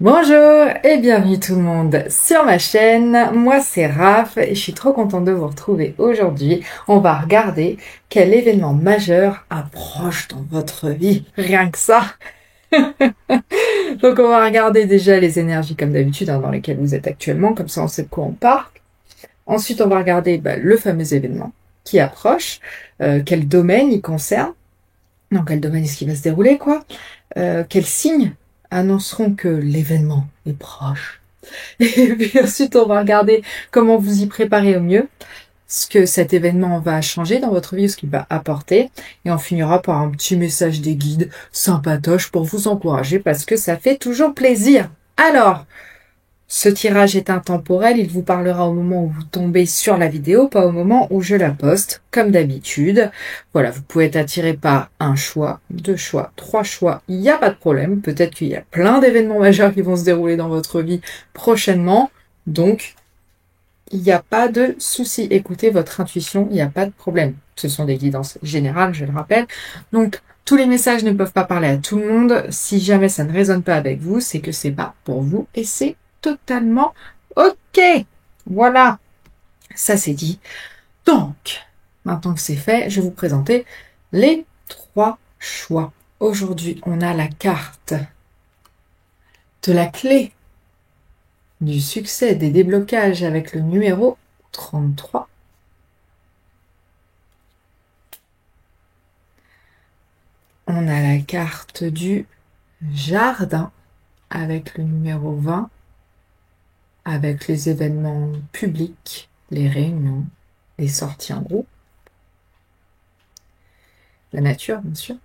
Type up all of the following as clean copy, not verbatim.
Bonjour et bienvenue tout le monde sur ma chaîne. Moi c'est Raph et je suis trop contente de vous retrouver aujourd'hui. On va regarder quel événement majeur approche dans votre vie. Rien que ça. Donc on va regarder déjà les énergies comme d'habitude dans lesquelles vous êtes actuellement, comme ça on sait de quoi on parle. Ensuite on va regarder le fameux événement qui approche, quel domaine il concerne, dans quel domaine est-ce qu'il va se dérouler quoi, quels signes annonceront que l'événement est proche. Et puis ensuite, on va regarder comment vous y préparer au mieux, ce que cet événement va changer dans votre vie, ce qu'il va apporter. Et on finira par un petit message des guides sympatoche pour vous encourager parce que ça fait toujours plaisir. Alors, ce tirage est intemporel, il vous parlera au moment où vous tombez sur la vidéo, pas au moment où je la poste, comme d'habitude. Voilà, vous pouvez être attiré par un choix, deux choix, trois choix, il n'y a pas de problème. Peut-être qu'il y a plein d'événements majeurs qui vont se dérouler dans votre vie prochainement, donc il n'y a pas de souci. Écoutez votre intuition, il n'y a pas de problème. Ce sont des guidances générales, je le rappelle. Donc, tous les messages ne peuvent pas parler à tout le monde. Si jamais ça ne résonne pas avec vous, c'est que c'est pas pour vous et c'est totalement ok. Voilà, ça c'est dit. Donc, maintenant que c'est fait, je vais vous présenter les trois choix. Aujourd'hui, on a la carte de la clé du succès des déblocages avec le numéro 33. On a la carte du jardin avec le numéro 20. Avec les événements publics, les réunions, les sorties en groupe, la nature bien sûr.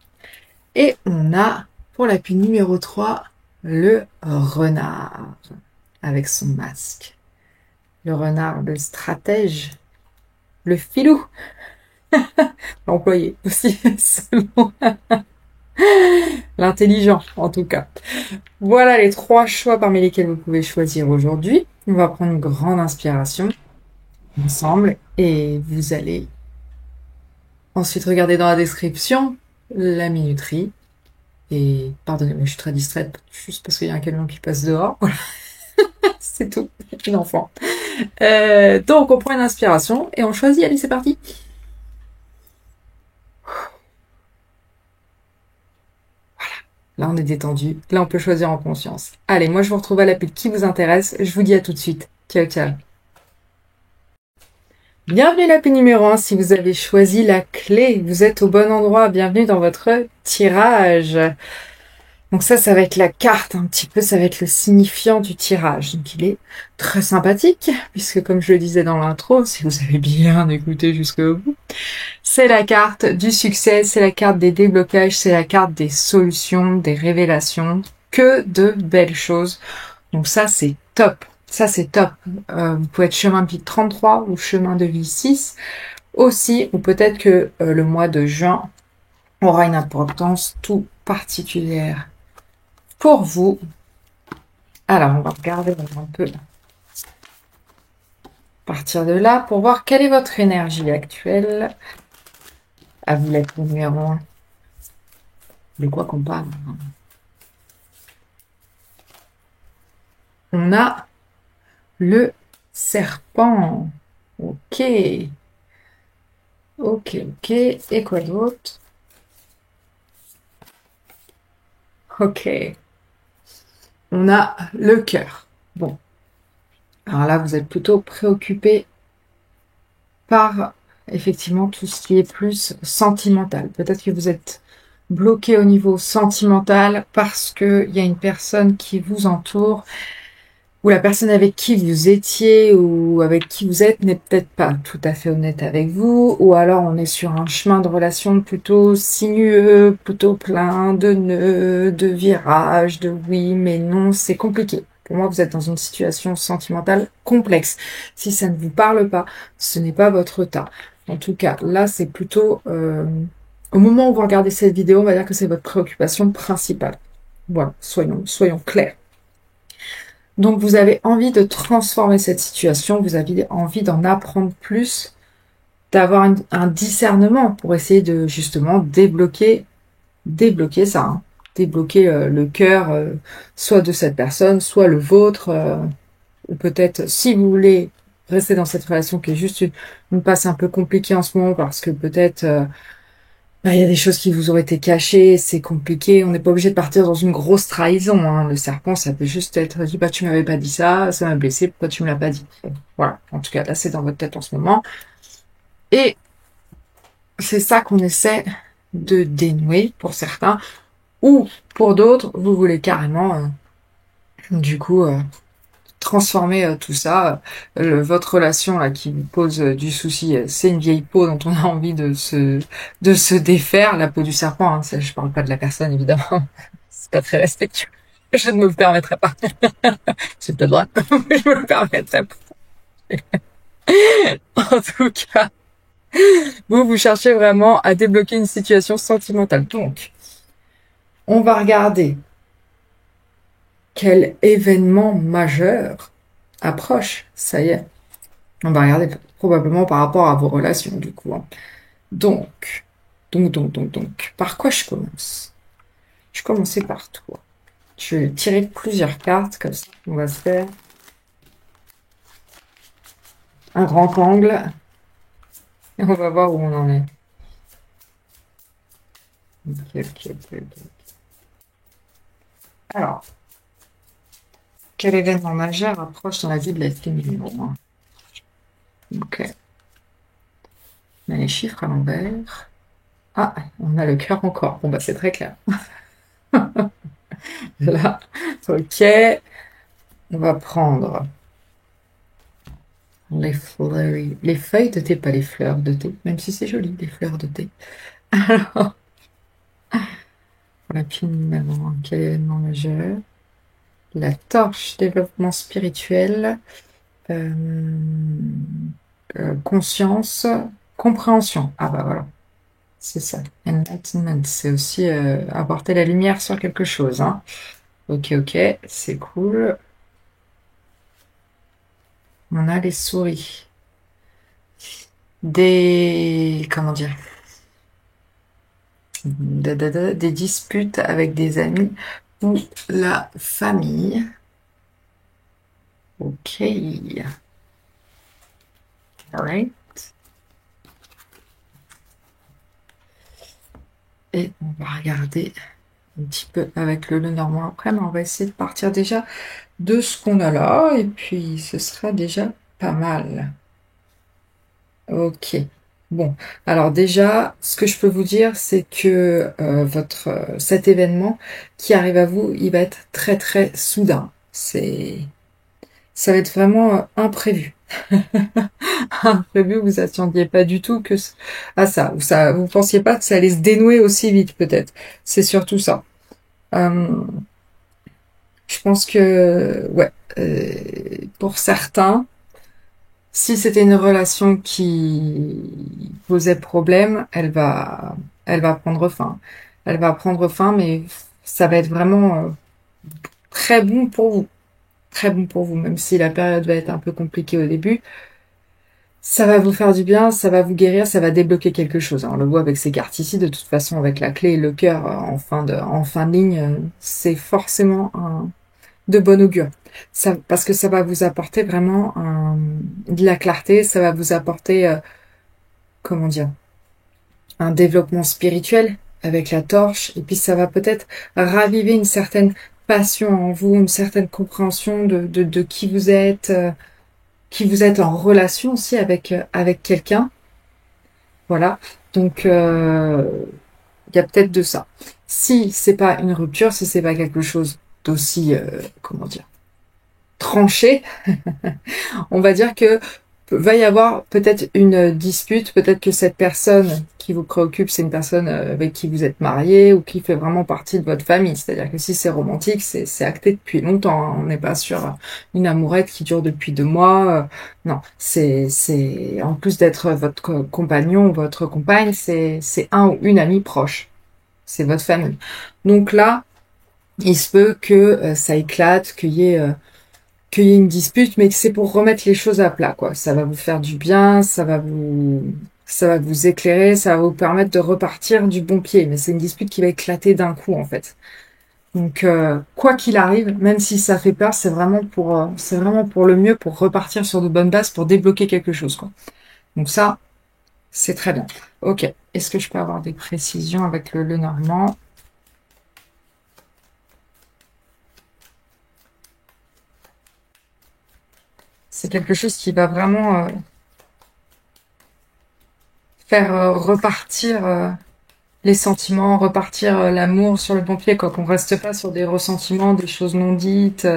Et on a pour l'appui numéro 3 le renard avec son masque. Le renard, le stratège, le filou, l'employé aussi, selon l'intelligent en tout cas. Voilà les trois choix parmi lesquels vous pouvez choisir aujourd'hui. On va prendre une grande inspiration ensemble et vous allez ensuite regarder dans la description la minuterie. Et pardonnez-moi, je suis très distraite juste parce qu'il y a un camion qui passe dehors. Voilà, c'est tout, une enfant. Donc on prend une inspiration et on choisit. Allez, c'est parti. Là, on est détendu. Là, on peut choisir en conscience. Allez, moi, je vous retrouve à l'appel qui vous intéresse. Je vous dis à tout de suite. Ciao, ciao. Bienvenue à l'appel numéro 1. Si vous avez choisi la clé, vous êtes au bon endroit. Bienvenue dans votre tirage. Donc ça va être la carte un petit peu, ça va être le signifiant du tirage. Donc il est très sympathique, puisque comme je le disais dans l'intro, si vous avez bien écouté jusqu'au bout, c'est la carte du succès, c'est la carte des déblocages, c'est la carte des solutions, des révélations, que de belles choses. Donc ça c'est top, ça c'est top. Vous pouvez être chemin de vie 33 ou chemin de vie 6 aussi, ou peut-être que le mois de juin aura une importance tout particulière pour vous. Alors, on va regarder un peu à partir de là pour voir quelle est votre énergie actuelle. À vous l'être numéro 1. De quoi qu'on parle? On a le serpent. Ok. Ok, ok. Et quoi d'autre? Ok. On a le cœur. Bon. Alors là, vous êtes plutôt préoccupé par, effectivement, tout ce qui est plus sentimental. Peut-être que vous êtes bloqué au niveau sentimental parce qu'il y a une personne qui vous entoure ou la personne avec qui vous étiez ou avec qui vous êtes n'est peut-être pas tout à fait honnête avec vous, ou alors on est sur un chemin de relation plutôt sinueux, plutôt plein de nœuds, de virages, de oui mais non, c'est compliqué. Pour moi, vous êtes dans une situation sentimentale complexe. Si ça ne vous parle pas, ce n'est pas votre tas. En tout cas, là, c'est plutôt... au moment où vous regardez cette vidéo, on va dire que c'est votre préoccupation principale. Voilà, soyons clairs. Donc, vous avez envie de transformer cette situation, vous avez envie d'en apprendre plus, d'avoir un discernement pour essayer de, justement, débloquer ça. Hein. débloquer le cœur, soit de cette personne, soit le vôtre, ou peut-être si vous voulez rester dans cette relation qui est juste une passe un peu compliquée en ce moment parce que peut-être il y a des choses qui vous auraient été cachées, c'est compliqué, on n'est pas obligé de partir dans une grosse trahison, hein. Le serpent, ça peut juste être dit, bah tu m'avais pas dit ça m'a blessé, pourquoi tu me l'as pas dit? Voilà, en tout cas là c'est dans votre tête en ce moment. Et c'est ça qu'on essaie de dénouer pour certains, ou pour d'autres, vous voulez carrément, du coup, transformer tout ça. Votre relation là qui vous pose du souci, c'est une vieille peau dont on a envie de se défaire, la peau du serpent. Hein, ça, je parle pas de la personne évidemment, c'est pas très respectueux. Je ne me le permettrai pas. C'est peut-être droit, mais je me le permettrai pas. En tout cas, vous cherchez vraiment à débloquer une situation sentimentale. Donc, on va regarder quel événement majeur approche. Ça y est. On va regarder probablement par rapport à vos relations, du coup. Hein. Donc, par quoi je commence? Je vais commencer par toi. Je vais tirer plusieurs cartes, comme ça. On va se faire un grand angle. Et on va voir où on en est. Ok. Alors, quel événement majeur approche dans la vie de la fille numéro 1? Ok. On a les chiffres à l'envers. Ah, on a le cœur encore. Bon, bah, c'est très clair. Là, ok. On va prendre les feuilles de thé, pas les fleurs de thé, même si c'est joli, les fleurs de thé. Alors, la pile numéro 1, quel événement majeur? La torche, développement spirituel, conscience, compréhension. Ah bah voilà, c'est ça. Enlightenment, c'est aussi apporter la lumière sur quelque chose. Hein. Ok, c'est cool. On a les souris. Comment dire? Des disputes avec des amis ou la famille. Ok. Alright. Et on va regarder un petit peu avec le Lenormand après, mais on va essayer de partir déjà de ce qu'on a là, et puis ce sera déjà pas mal. Ok. Bon, alors déjà, ce que je peux vous dire, c'est que cet événement qui arrive à vous, il va être très très soudain. Ça va être vraiment imprévu. Imprévu, vous attendiez pas du tout à ça, ou ça, vous pensiez pas que ça allait se dénouer aussi vite, peut-être. C'est surtout ça. Je pense que, ouais, pour certains, si c'était une relation qui posait problème, elle va prendre fin. Elle va prendre fin, mais ça va être vraiment très bon pour vous. Très bon pour vous, même si la période va être un peu compliquée au début. Ça va vous faire du bien, ça va vous guérir, ça va débloquer quelque chose. On le voit avec ces cartes ici, de toute façon, avec la clé et le cœur en fin de ligne, c'est forcément de bon augure. Parce que ça va vous apporter vraiment de la clarté, ça va vous apporter, comment dire, un développement spirituel avec la torche, et puis ça va peut-être raviver une certaine passion en vous, une certaine compréhension de qui vous êtes en relation aussi avec quelqu'un. Voilà. Donc, il y a peut-être de ça. Si c'est pas une rupture, si c'est pas quelque chose d'aussi, comment dire, tranché, on va dire que va y avoir peut-être une dispute, peut-être que cette personne qui vous préoccupe, c'est une personne avec qui vous êtes marié ou qui fait vraiment partie de votre famille. C'est-à-dire que si c'est romantique, c'est acté depuis longtemps. Hein. On n'est pas sur une amourette qui dure depuis 2 mois. Non, c'est en plus d'être votre compagnon ou votre compagne, c'est un ou une amie proche. C'est votre famille. Donc là, il se peut que ça éclate, qu'il y ait une dispute, mais que c'est pour remettre les choses à plat, quoi. Ça va vous faire du bien, ça va vous éclairer, ça va vous permettre de repartir du bon pied. Mais c'est une dispute qui va éclater d'un coup, en fait. Donc, quoi qu'il arrive, même si ça fait peur, c'est vraiment pour le mieux, pour repartir sur de bonnes bases, pour débloquer quelque chose, quoi. Donc ça, c'est très bien. Ok. Est-ce que je peux avoir des précisions avec le Normand? C'est quelque chose qui va vraiment faire repartir les sentiments, repartir l'amour sur le bon pied, quoi. Qu'on reste pas sur des ressentiments, des choses non dites.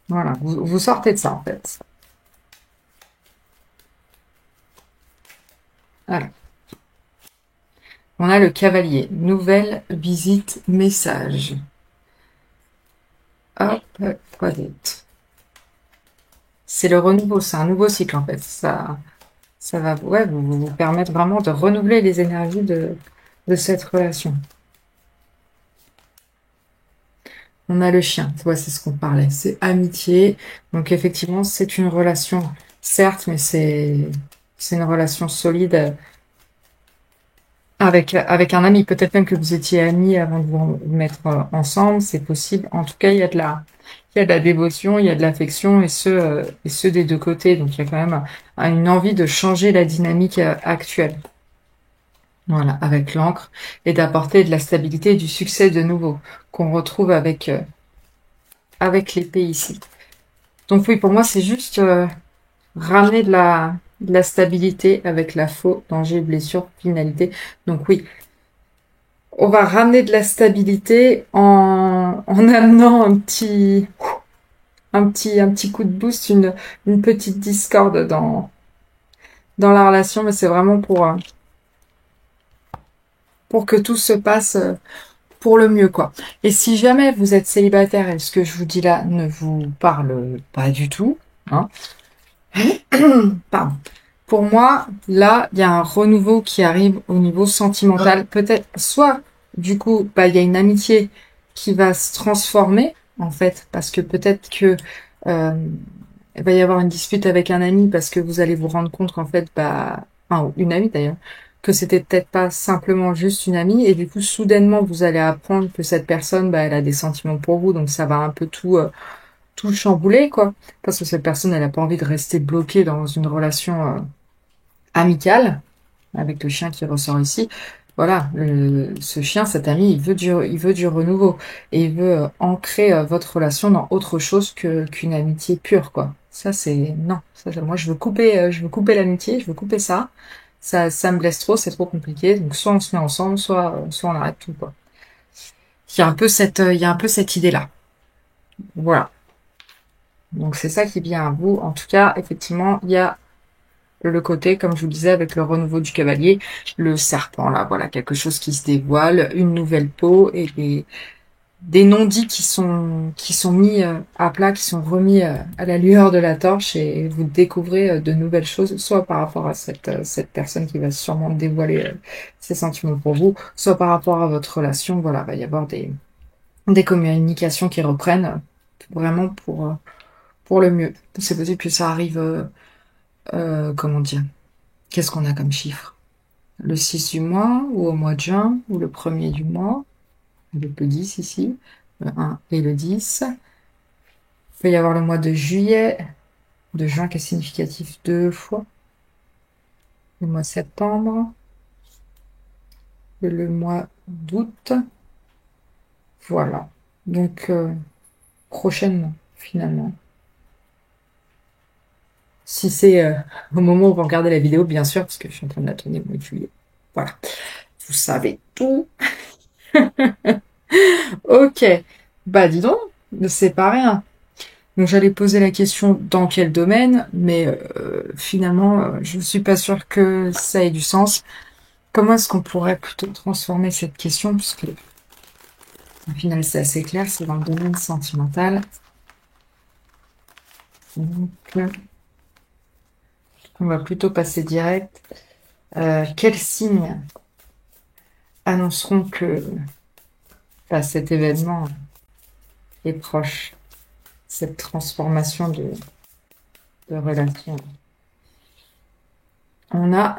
Voilà. Vous sortez de ça, en fait. Voilà. On a le cavalier. Nouvelle visite, message. Hop, quoi d'autre? C'est le renouveau, c'est un nouveau cycle en fait. Ça va ouais, vous permettre vraiment de renouveler les énergies de cette relation. On a le chien, ouais, c'est ce qu'on parlait. C'est amitié. Donc effectivement, c'est une relation, certes, mais c'est une relation solide avec un ami. Peut-être même que vous étiez amis avant de vous mettre ensemble, c'est possible. En tout cas, il y a de la dévotion, il y a de l'affection et ce des deux côtés. Donc il y a quand même une envie de changer la dynamique actuelle. Voilà, avec l'encre et d'apporter de la stabilité et du succès de nouveau qu'on retrouve avec l'épée ici. Donc oui, pour moi, c'est juste ramener de la stabilité avec la faux, danger, blessure, finalité. Donc oui, on va ramener de la stabilité en amenant un petit coup de boost, une petite discorde dans la relation, mais c'est vraiment pour que tout se passe pour le mieux, quoi. Et si jamais vous êtes célibataire et ce que je vous dis là ne vous parle pas du tout, hein, pardon. Pour moi, là, il y a un renouveau qui arrive au niveau sentimental. Peut-être, soit, du coup, bah, il y a une amitié qui va se transformer, en fait, parce que peut-être que euh, il va y avoir une dispute avec un ami parce que vous allez vous rendre compte qu'en fait, bah, enfin, une amie d'ailleurs, que c'était peut-être pas simplement juste une amie, et du coup, soudainement, vous allez apprendre que cette personne, bah, elle a des sentiments pour vous, donc ça va un peu tout chambouler, quoi. Parce que cette personne, elle a pas envie de rester bloquée dans une relation amicale, avec le chien qui ressort ici. Voilà, ce chien, cet ami, il veut du renouveau. Et il veut ancrer votre relation dans autre chose qu'une amitié pure, quoi. Ça, c'est, non. Moi, je veux couper l'amitié, je veux couper ça. Ça me blesse trop, c'est trop compliqué. Donc, soit on se met ensemble, soit on arrête tout, quoi. Il y a un peu cette idée-là. Voilà. Donc, c'est ça qui vient à vous. En tout cas, effectivement, il y a le côté, comme je vous le disais, avec le renouveau du cavalier, le serpent, là, voilà, quelque chose qui se dévoile, une nouvelle peau et des non-dits qui sont mis à plat, qui sont remis à la lueur de la torche et vous découvrez de nouvelles choses, soit par rapport à cette personne qui va sûrement dévoiler ses sentiments pour vous, soit par rapport à votre relation, voilà, va y avoir des communications qui reprennent vraiment pour le mieux. C'est possible que ça arrive, comment dire, qu'est-ce qu'on a comme chiffre? Le 6 du mois, ou au mois de juin, ou le premier du mois, avec le 10 ici, le 1 et le 10. Il peut y avoir le mois de juillet, de juin qui est significatif deux fois, le mois de septembre, et le mois d'août. Voilà. Donc, prochainement, finalement. Si c'est au moment où vous regardez la vidéo, bien sûr, parce que je suis en train de la tourner au mois de juillet. Voilà. Vous savez tout. Ok. Bah, dis donc, c'est pas rien. Donc j'allais poser la question dans quel domaine, mais finalement, je ne suis pas sûre que ça ait du sens. Comment est-ce qu'on pourrait plutôt transformer cette question, puisque au final c'est assez clair, c'est dans le domaine sentimental. Donc, on va plutôt passer direct. Quels signes annonceront que bah, cet événement est proche, cette transformation de relation? On a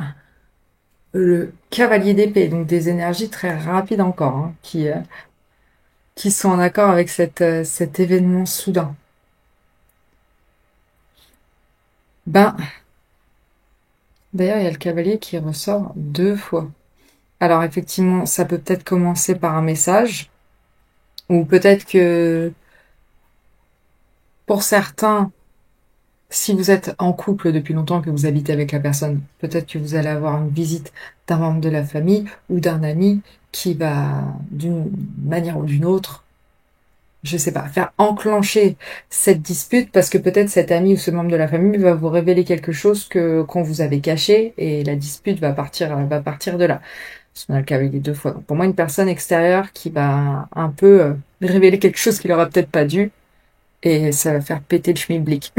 le cavalier d'épée, donc des énergies très rapides encore, hein, qui sont en accord avec cet événement soudain. Ben, d'ailleurs, il y a le cavalier qui ressort 2 fois. Alors effectivement, ça peut peut-être commencer par un message, ou peut-être que pour certains, si vous êtes en couple depuis longtemps, que vous habitez avec la personne, peut-être que vous allez avoir une visite d'un membre de la famille ou d'un ami qui va, d'une manière ou d'une autre, je sais pas, faire enclencher cette dispute parce que peut-être cet ami ou ce membre de la famille va vous révéler quelque chose qu'on vous avait caché et la dispute va partir de là. Parce qu'on a le cas avec les 2 fois. Donc pour moi, une personne extérieure qui va un peu révéler quelque chose qu'il aura peut-être pas dû et ça va faire péter le schmilblick.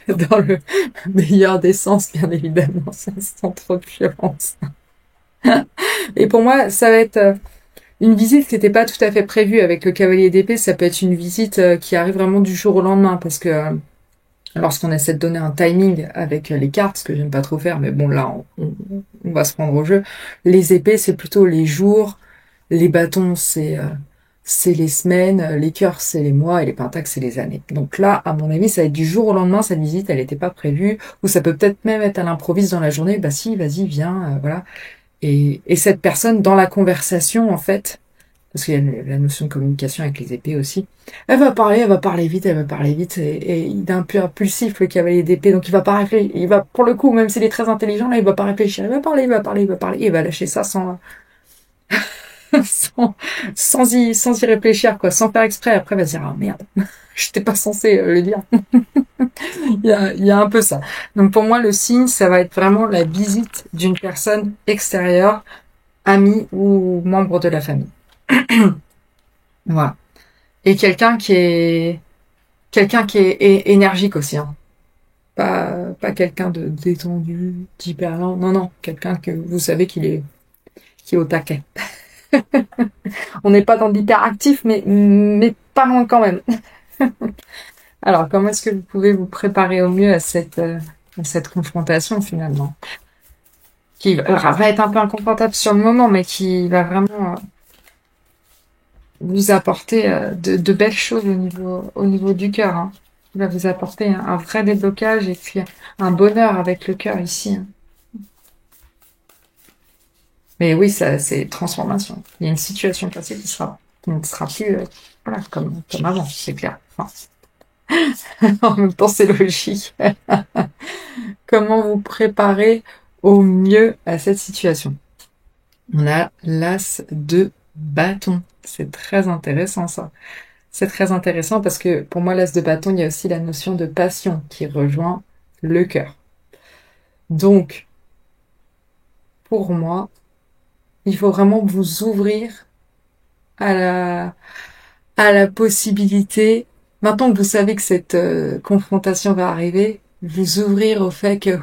Dans le meilleur des sens, bien évidemment, sans trop de violence. Et pour moi, ça va être une visite qui n'était pas tout à fait prévue avec le cavalier d'épée. Ça peut être une visite qui arrive vraiment du jour au lendemain, parce que lorsqu'on essaie de donner un timing avec les cartes, ce que j'aime pas trop faire, mais bon, là, on va se prendre au jeu. Les épées, c'est plutôt les jours, les bâtons, c'est les semaines, les cœurs, c'est les mois, et les pentacles, c'est les années. Donc là, à mon avis, ça va être du jour au lendemain, cette visite, elle n'était pas prévue, ou ça peut peut-être même être à l'improviste dans la journée, bah si, vas-y, viens, voilà. Et cette personne, dans la conversation, en fait, parce qu'il y a la notion de communication avec les épées aussi, elle va parler vite, et il est un peu impulsif, le cavalier d'épée, donc il va pas réfléchir, il va, pour le coup, même s'il est très intelligent, là, il va pas réfléchir, et il va lâcher ça sans, sans y réfléchir, quoi, sans faire exprès. Après, il va se dire, ah merde, j'étais pas censé le dire. Il y a un peu ça. Donc pour moi, le signe, ça va être vraiment la visite d'une personne extérieure, amie ou membre de la famille. Voilà. Et quelqu'un qui est énergique aussi, hein. Pas quelqu'un de détendu, d'hyper lent. Non, non. Quelqu'un que vous savez qui est au taquet. On n'est pas dans l'hyperactif, mais pas loin quand même. Alors, comment est-ce que vous pouvez vous préparer au mieux à cette confrontation finalement, qui va être un peu inconfortable sur le moment, mais qui va vraiment vous apporter de belles choses au niveau du cœur, hein. Il va vous apporter un vrai déblocage et puis un bonheur avec le cœur ici, hein. Mais oui, ça, c'est transformation. Il y a une situation passée qui ne sera plus, voilà, comme avant, c'est clair. Enfin, en même temps, c'est logique. Comment vous préparer au mieux à cette situation? On a l'as de bâton. C'est très intéressant, ça. C'est très intéressant parce que pour moi, l'as de bâton, il y a aussi la notion de passion qui rejoint le cœur. Donc, pour moi, il faut vraiment vous ouvrir à la possibilité, maintenant que vous savez que cette confrontation va arriver, vous ouvrir au fait que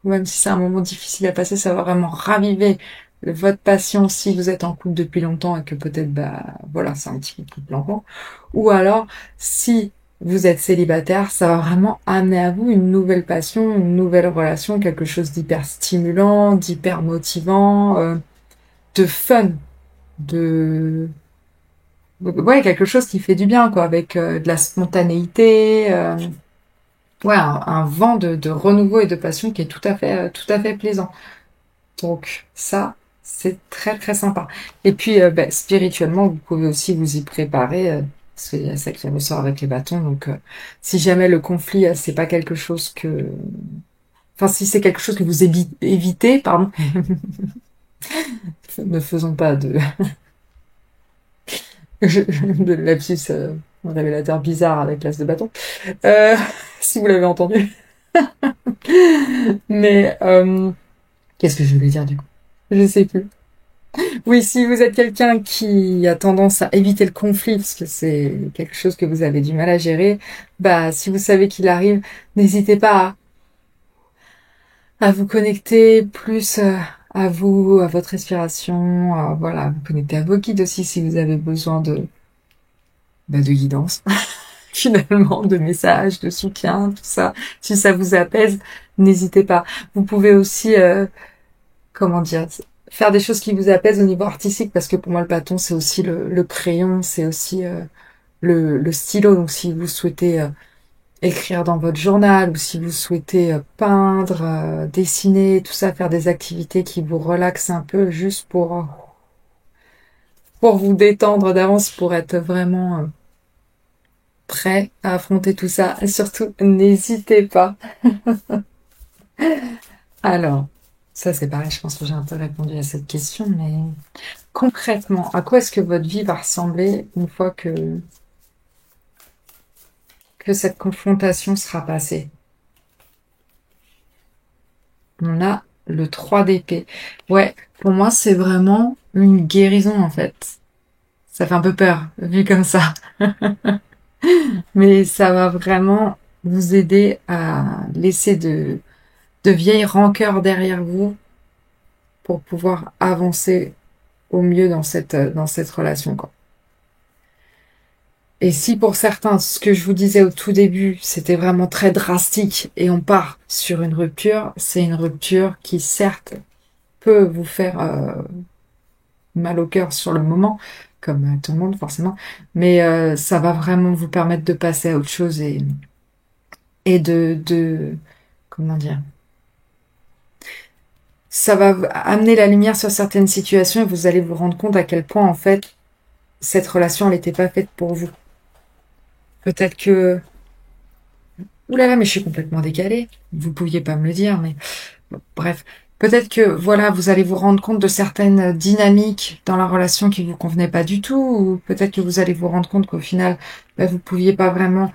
même si c'est un moment difficile à passer, ça va vraiment raviver votre passion si vous êtes en couple depuis longtemps et que peut-être, bah, voilà, c'est un petit couple enfant. Ou alors, si vous êtes célibataire, ça va vraiment amener à vous une nouvelle passion, une nouvelle relation, quelque chose d'hyper stimulant, d'hyper motivant, de fun, de, ouais, quelque chose qui fait du bien, quoi, avec de la spontanéité, ouais, un vent de renouveau et de passion qui est tout à fait plaisant. Donc ça, c'est très très sympa. Et puis ben, spirituellement, vous pouvez aussi vous y préparer. Parce qu'il y a ça qui ressort avec les bâtons. Donc si jamais le conflit, c'est pas quelque chose que... Enfin, si c'est quelque chose que vous évitez, pardon, ne faisons pas de lapsus un révélateur bizarre avec l'as de bâton. Euh, si vous l'avez entendu. Mais qu'est-ce que je voulais dire du coup? Je sais plus. Oui, si vous êtes quelqu'un qui a tendance à éviter le conflit, parce que c'est quelque chose que vous avez du mal à gérer, bah, si vous savez qu'il arrive, n'hésitez pas à vous connecter plus à vous, à votre respiration, voilà, vous connecter à vos guides aussi si vous avez besoin de guidance, finalement, de messages, de soutien, tout ça. Si ça vous apaise, n'hésitez pas. Vous pouvez aussi comment dire, faire des choses qui vous apaisent au niveau artistique, parce que pour moi le bâton c'est aussi le crayon, c'est aussi le stylo. Donc si vous souhaitez écrire dans votre journal ou si vous souhaitez peindre, dessiner, tout ça, faire des activités qui vous relaxent un peu juste pour vous détendre d'avance, pour être vraiment prêt à affronter tout ça. Et surtout, n'hésitez pas. Alors, ça c'est pareil, je pense que j'ai un peu répondu à cette question, mais concrètement, à quoi est-ce que votre vie va ressembler une fois que cette confrontation sera passée? On a le 3 d'épée. Ouais, pour moi, c'est vraiment une guérison, en fait. Ça fait un peu peur, vu comme ça. Mais ça va vraiment vous aider à laisser de vieilles rancœurs derrière vous pour pouvoir avancer au mieux dans cette relation, quoi. Et si pour certains, ce que je vous disais au tout début, c'était vraiment très drastique et on part sur une rupture, c'est une rupture qui certes peut vous faire mal au cœur sur le moment, comme tout le monde forcément, mais ça va vraiment vous permettre de passer à autre chose et comment dire, ça va amener la lumière sur certaines situations et vous allez vous rendre compte à quel point en fait cette relation elle n'était pas faite pour vous. Peut-être que ouh là là, mais je suis complètement décalée. Vous pouviez pas me le dire, mais bon, bref. Peut-être que, voilà, vous allez vous rendre compte de certaines dynamiques dans la relation qui vous convenaient pas du tout, ou peut-être que vous allez vous rendre compte qu'au final, bah, vous pouviez pas vraiment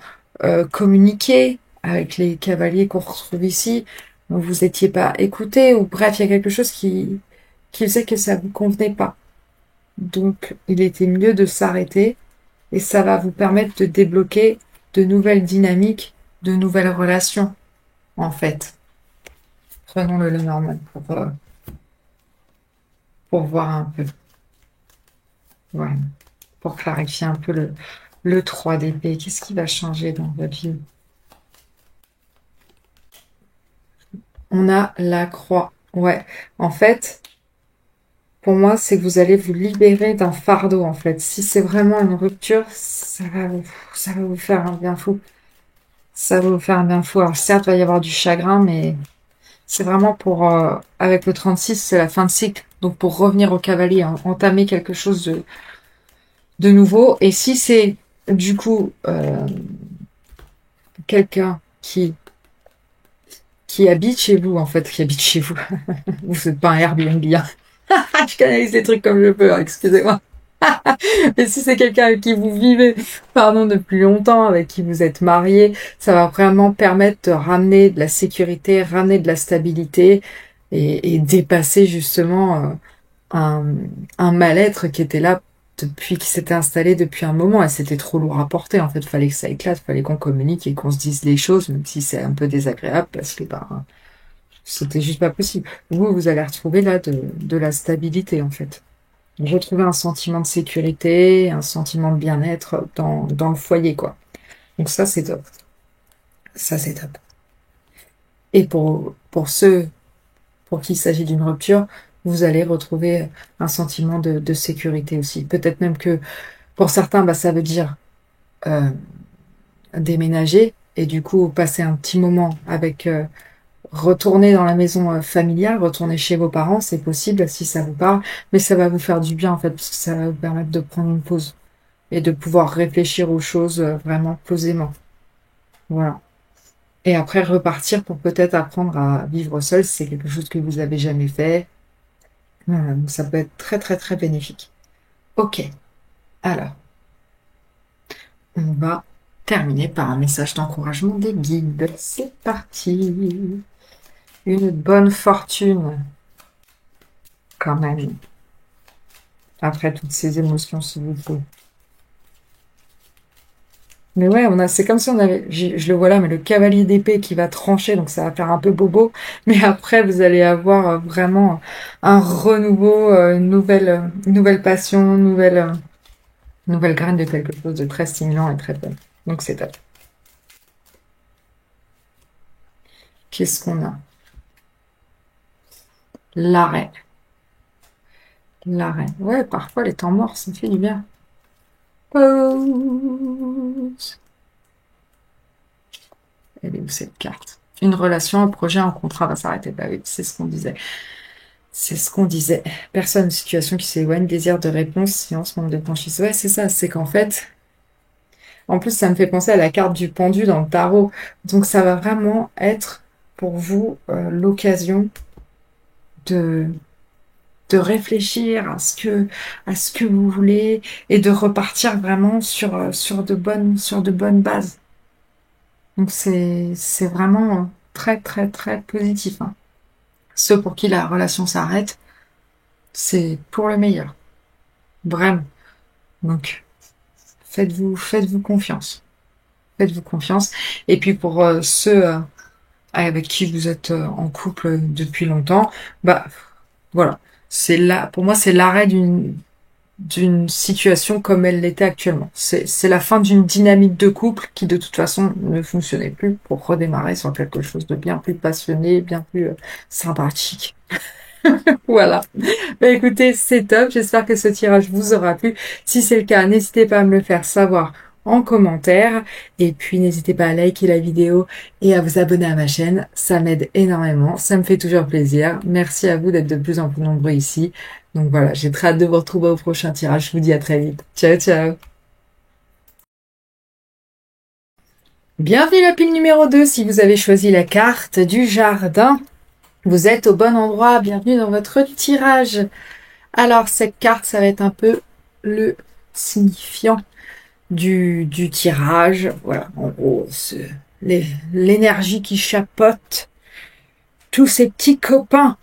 communiquer avec les cavaliers qu'on retrouve ici, ou vous étiez pas écouté, ou bref, il y a quelque chose qui faisait que ça vous convenait pas. Donc, il était mieux de s'arrêter, et ça va vous permettre de débloquer de nouvelles dynamiques, de nouvelles relations, en fait. Prenons le normal pour voir un peu. Voilà. Pour clarifier un peu le 3 d'épée. Qu'est-ce qui va changer dans votre vie? On a la croix. Ouais. En fait, pour moi, c'est que vous allez vous libérer d'un fardeau, en fait. Si c'est vraiment une rupture, ça va vous faire un bien fou. Ça va vous faire un bien fou. Alors certes, il va y avoir du chagrin, mais c'est vraiment pour, avec le 36, c'est la fin de cycle. Donc pour revenir au cavalier, entamer quelque chose de nouveau. Et si c'est du coup quelqu'un qui habite chez vous, en fait, qui habite chez vous, vous n'êtes pas un Airbnb, hein. Je canalise les trucs comme je peux, hein, excusez-moi. Et si c'est quelqu'un avec qui vous vivez, pardon, depuis longtemps, avec qui vous êtes marié, ça va vraiment permettre de ramener de la sécurité, ramener de la stabilité et dépasser justement un, un mal-être qui était là depuis, qui s'était installé depuis un moment et c'était trop lourd à porter. En fait, fallait que ça éclate, fallait qu'on communique et qu'on se dise les choses, même si c'est un peu désagréable parce que ben, c'était juste pas possible. Vous allez retrouver là de la stabilité en fait. Retrouver un sentiment de sécurité, un sentiment de bien-être dans le foyer, quoi. Donc ça, c'est top. Ça, c'est top. Et pour ceux pour qui il s'agit d'une rupture, vous allez retrouver un sentiment de sécurité aussi. Peut-être même que pour certains, bah, ça veut dire euh, déménager et du coup passer un petit moment avec retourner dans la maison familiale, retourner chez vos parents, c'est possible si ça vous parle, mais ça va vous faire du bien en fait, parce que ça va vous permettre de prendre une pause et de pouvoir réfléchir aux choses vraiment posément. Voilà. Et après repartir pour peut-être apprendre à vivre seul, si c'est quelque chose que vous avez jamais fait. Donc ça peut être très très très bénéfique. Ok, alors on va terminer par un message d'encouragement des guides. C'est parti. Une bonne fortune quand même, après toutes ces émotions s'il vous plaît. Mais ouais, c'est comme si on avait, je le vois là, mais le cavalier d'épée qui va trancher, donc ça va faire un peu bobo. Mais après, vous allez avoir vraiment un renouveau, une nouvelle passion, nouvelle graine de quelque chose de très stimulant et très fun. Donc c'est top. Qu'est-ce qu'on a? l'arrêt. L'arrêt. Ouais, parfois les temps morts, ça fait du bien. Pause. Elle est où cette carte? Une relation, un projet, un contrat va s'arrêter. Bah oui, c'est ce qu'on disait. C'est ce qu'on disait. Personne, situation qui s'éloigne, désir de réponse, silence, manque de franchise. Ouais, c'est ça. C'est qu'en fait, en plus, ça me fait penser à la carte du pendu dans le tarot. Donc, ça va vraiment être pour vous l'occasion de réfléchir à ce que vous voulez et de repartir vraiment sur de bonnes bases. Donc, c'est vraiment très, très, très positif, hein. Ceux pour qui la relation s'arrête, c'est pour le meilleur. Vraiment. Donc, faites-vous confiance. Faites-vous confiance. Et puis pour ceux avec qui vous êtes en couple depuis longtemps, bah voilà. C'est là, pour moi, c'est l'arrêt d'une situation comme elle l'était actuellement. C'est la fin d'une dynamique de couple qui de toute façon ne fonctionnait plus pour redémarrer sur quelque chose de bien plus passionné, bien plus sympathique. Voilà. Bah écoutez, c'est top. J'espère que ce tirage vous aura plu. Si c'est le cas, n'hésitez pas à me le faire savoir en commentaire. Et puis, n'hésitez pas à liker la vidéo et à vous abonner à ma chaîne. Ça m'aide énormément. Ça me fait toujours plaisir. Merci à vous d'être de plus en plus nombreux ici. Donc voilà, j'ai très hâte de vous retrouver au prochain tirage. Je vous dis à très vite. Ciao, ciao. Bienvenue la pile numéro 2 si vous avez choisi la carte du jardin. Vous êtes au bon endroit. Bienvenue dans votre tirage. Alors, cette carte, ça va être un peu le signifiant du tirage. Voilà, en gros, c'est l'énergie qui chapeaute tous ces petits copains.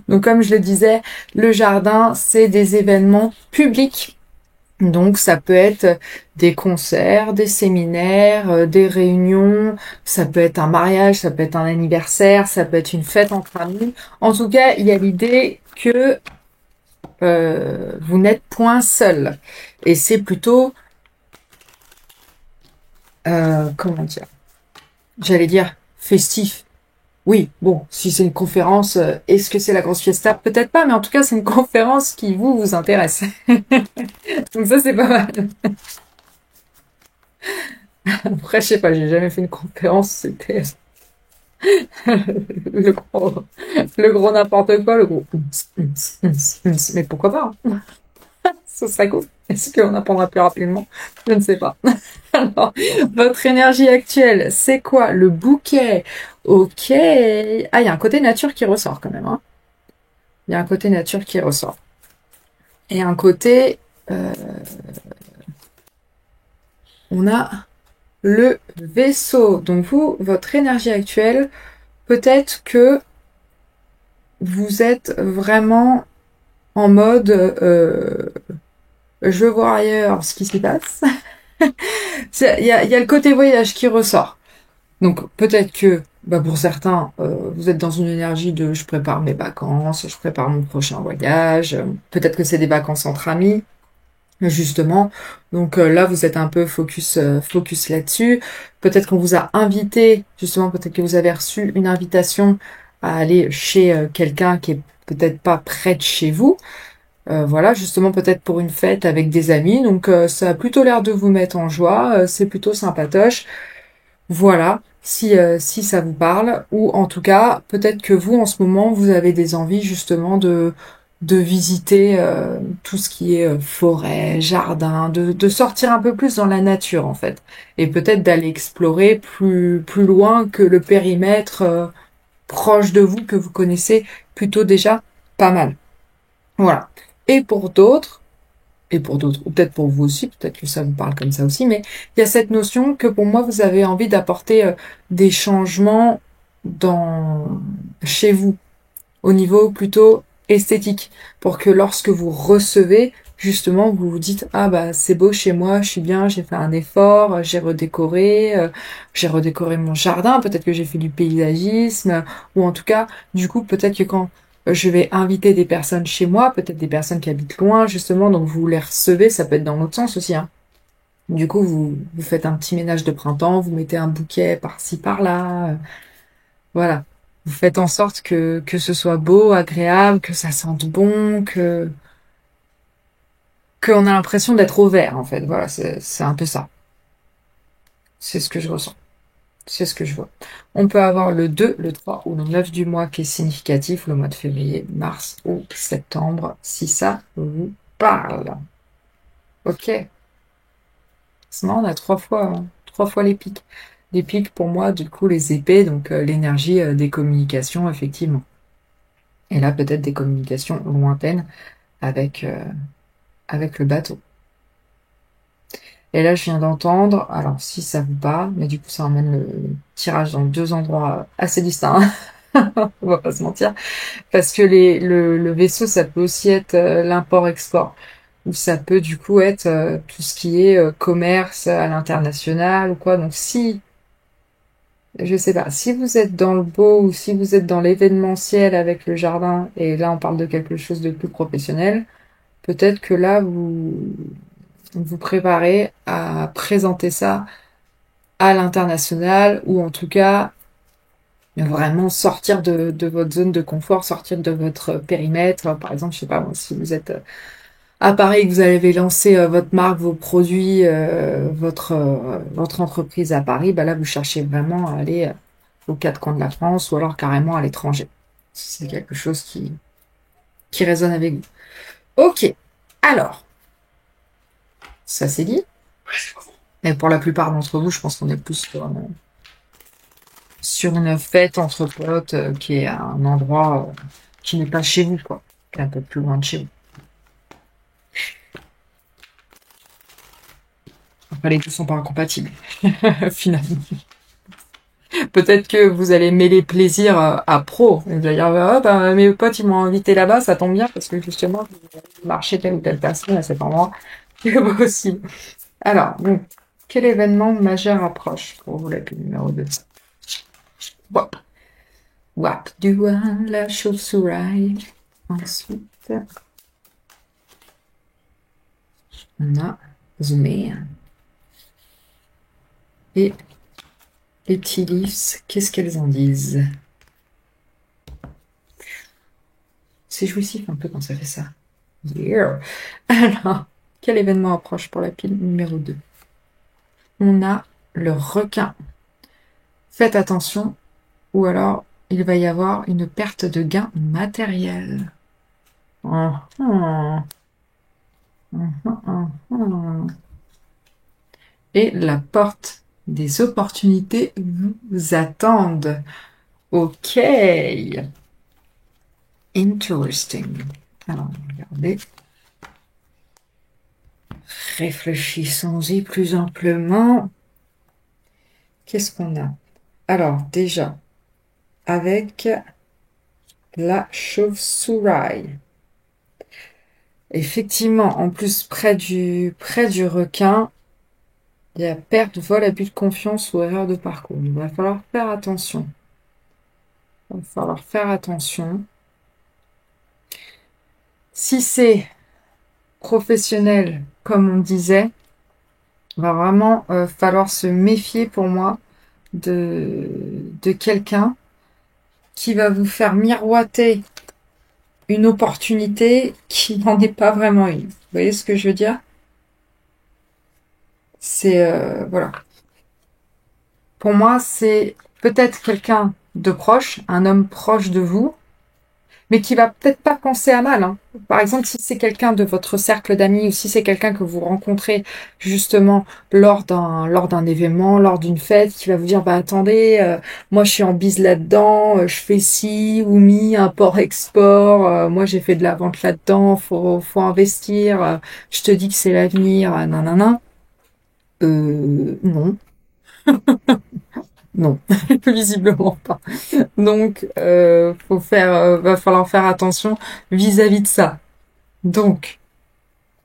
Donc, comme je le disais, le jardin, c'est des événements publics. Donc, ça peut être des concerts, des séminaires, des réunions, ça peut être un mariage, ça peut être un anniversaire, ça peut être une fête entre amis. En tout cas, il y a l'idée que vous n'êtes point seul. Et c'est plutôt, comment dire, j'allais dire festif. Oui, bon, si c'est une conférence, est-ce que c'est la grosse fiesta? Peut-être pas, mais en tout cas, c'est une conférence qui vous intéresse. Donc ça, c'est pas mal. Après, je sais pas, j'ai jamais fait une conférence, c'était le gros, le gros n'importe quoi, le gros. Mais pourquoi pas, hein. Ça serait cool. Est-ce qu'on apprendra plus rapidement? Je ne sais pas. Alors, votre énergie actuelle, c'est quoi? Le bouquet. Ok. Ah, il y a un côté nature qui ressort quand même, hein. Il y a un côté nature qui ressort. Et un côté, euh, on a le vaisseau. Donc vous, votre énergie actuelle, peut-être que vous êtes vraiment en mode je veux voir ailleurs ce qui s'y passe. Il y a le côté voyage qui ressort. Donc peut-être que bah, pour certains, vous êtes dans une énergie de je prépare mes vacances, je prépare mon prochain voyage. Peut-être que c'est des vacances entre amis, justement. Donc là, vous êtes un peu focus là-dessus. Peut-être qu'on vous a invité, justement, peut-être que vous avez reçu une invitation à aller chez quelqu'un qui est peut-être pas près de chez vous. Voilà, justement peut-être pour une fête avec des amis. Donc ça a plutôt l'air de vous mettre en joie. C'est plutôt sympatoche. Voilà, si ça vous parle, ou en tout cas, peut-être que vous, en ce moment, vous avez des envies justement de visiter tout ce qui est forêt, jardin, de sortir un peu plus dans la nature en fait, et peut-être d'aller explorer plus loin que le périmètre proche de vous que vous connaissez plutôt déjà pas mal. Voilà. Et pour d'autres, ou peut-être pour vous aussi, peut-être que ça vous parle comme ça aussi, mais il y a cette notion que pour moi, vous avez envie d'apporter des changements chez vous, au niveau plutôt esthétique, pour que lorsque vous recevez, justement, vous vous dites, ah bah c'est beau chez moi, je suis bien, j'ai fait un effort, j'ai redécoré mon jardin, peut-être que j'ai fait du paysagisme, ou en tout cas, du coup, peut-être que quand je vais inviter des personnes chez moi, peut-être des personnes qui habitent loin, justement, donc vous les recevez, ça peut être dans l'autre sens aussi, hein. Du coup, vous faites un petit ménage de printemps, vous mettez un bouquet par-ci, par-là, voilà. Vous faites en sorte que ce soit beau, agréable, que ça sente bon, qu'on a l'impression d'être au vert, en fait. Voilà, c'est un peu ça. C'est ce que je ressens. C'est ce que je vois. On peut avoir le 2, le 3 ou le 9 du mois qui est significatif, le mois de février, mars ou septembre, si ça vous parle. Ok. C'est marrant, on a trois fois les pics. Les pics, pour moi, du coup, les épées, donc l'énergie des communications, effectivement. Et là, peut-être des communications lointaines avec, avec le bateau. Et là, je viens d'entendre, alors si ça vous parle, mais du coup, ça emmène le tirage dans deux endroits assez distincts, hein. On va pas se mentir. Parce que le vaisseau, ça peut aussi être l'import-export. Ou ça peut du coup être tout ce qui est commerce à l'international ou quoi. Donc si, je sais pas, si vous êtes dans le beau ou si vous êtes dans l'événementiel avec le jardin, et là on parle de quelque chose de plus professionnel, peut-être que là vous préparez à présenter ça à l'international ou en tout cas vraiment sortir de votre zone de confort, sortir de votre périmètre. Par exemple, je sais pas, moi, si vous êtes à Paris, que vous avez lancé votre marque, vos produits, votre entreprise à Paris, bah là, vous cherchez vraiment à aller aux quatre coins de la France ou alors carrément à l'étranger. Si c'est quelque chose qui résonne avec vous. Ok. Alors, ça c'est dit. Mais pour la plupart d'entre vous, je pense qu'on est plus sur une fête entre potes qui est à un endroit qui n'est pas chez vous, quoi. Qui est un peu plus loin de chez vous. Enfin, les deux sont pas incompatibles, finalement. Peut-être que vous allez mêler plaisir à pro. Vous allez dire, ah, bah, mes potes, ils m'ont invité là-bas, ça tombe bien, parce que justement, vous marchez telle ou telle personne à cet endroit. Et moi aussi. Alors, donc, quel événement majeur approche pour vous, la pile numéro 2? Wap. Wap du la chauve-souris. Ensuite, on a zoomé. Et les tea leaves, qu'est-ce qu'elles en disent? C'est jouissif un peu quand ça fait ça. Yeah. Alors, quel événement approche pour la pile numéro 2? On a le requin. Faites attention, ou alors il va y avoir une perte de gain matériel. Ah, ah. Et la porte des opportunités vous attendent. Ok. Interesting. Alors, regardez. Réfléchissons-y plus amplement. Qu'est-ce qu'on a? Alors, déjà, avec la chauve-souris. Effectivement, en plus, près du requin, il y a perte, vol, abus de confiance ou erreur de parcours. Il va falloir faire attention. Il va falloir faire attention. Si c'est professionnel, comme on disait, il va vraiment falloir se méfier pour moi de quelqu'un qui va vous faire miroiter une opportunité qui n'en est pas vraiment une. Vous voyez ce que je veux dire? C'est voilà. Pour moi, c'est peut-être quelqu'un de proche, un homme proche de vous, mais qui va peut-être pas penser à mal, hein. Par exemple, si c'est quelqu'un de votre cercle d'amis ou si c'est quelqu'un que vous rencontrez justement lors d'un événement, lors d'une fête, qui va vous dire bah attendez, moi je suis en bise là-dedans, je fais ci ou mi, import-export, moi j'ai fait de la vente là-dedans, faut investir, je te dis que c'est l'avenir, nanana. Non, non, visiblement pas. Donc, va falloir faire attention vis-à-vis de ça. Donc,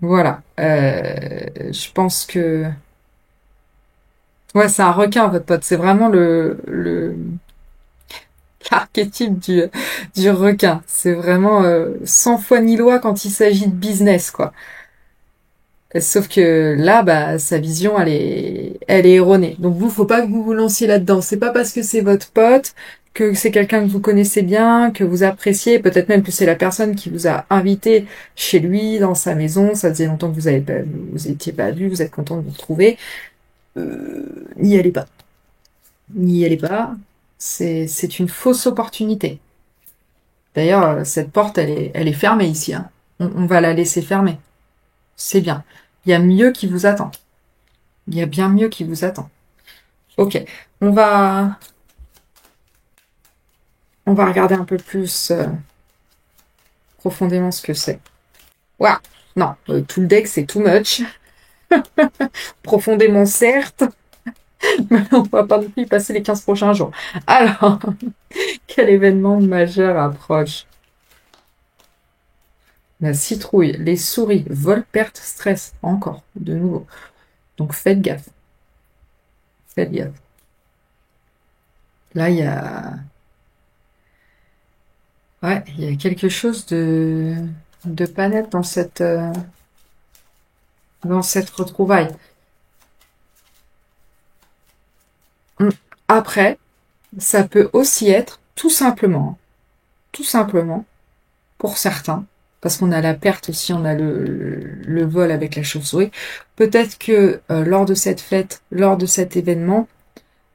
voilà. Je pense que, ouais, c'est un requin, votre pote. C'est vraiment l'archétype du requin. C'est vraiment sans foi ni loi quand il s'agit de business, quoi. Sauf que là, bah, sa vision, elle est erronée. Donc vous, faut pas que vous vous lanciez là-dedans. C'est pas parce que c'est votre pote que c'est quelqu'un que vous connaissez bien, que vous appréciez, peut-être même que c'est la personne qui vous a invité chez lui, dans sa maison, ça faisait longtemps que vous étiez pas vu, vous êtes content de vous retrouver, n'y allez pas. N'y allez pas. C'est une fausse opportunité. D'ailleurs, cette porte, elle est fermée ici, hein. On va la laisser fermer. C'est bien. Il y a mieux qui vous attend. Il y a bien mieux qui vous attend. Ok. On va, on va regarder un peu plus profondément ce que c'est. Waouh! Non, tout le deck, c'est too much. Profondément, certes, mais on va pas non plus y passer les 15 prochains jours. Alors, quel événement majeur approche? La citrouille, les souris, vol, perte, stress. Encore, de nouveau. Donc, faites gaffe. Faites gaffe. Là, ouais, il y a quelque chose de pas net dans cette retrouvaille. Hum. Après, ça peut aussi être tout simplement, pour certains, parce qu'on a la perte aussi, on a le vol avec la chauve-souris. Peut-être que lors de cette fête, lors de cet événement,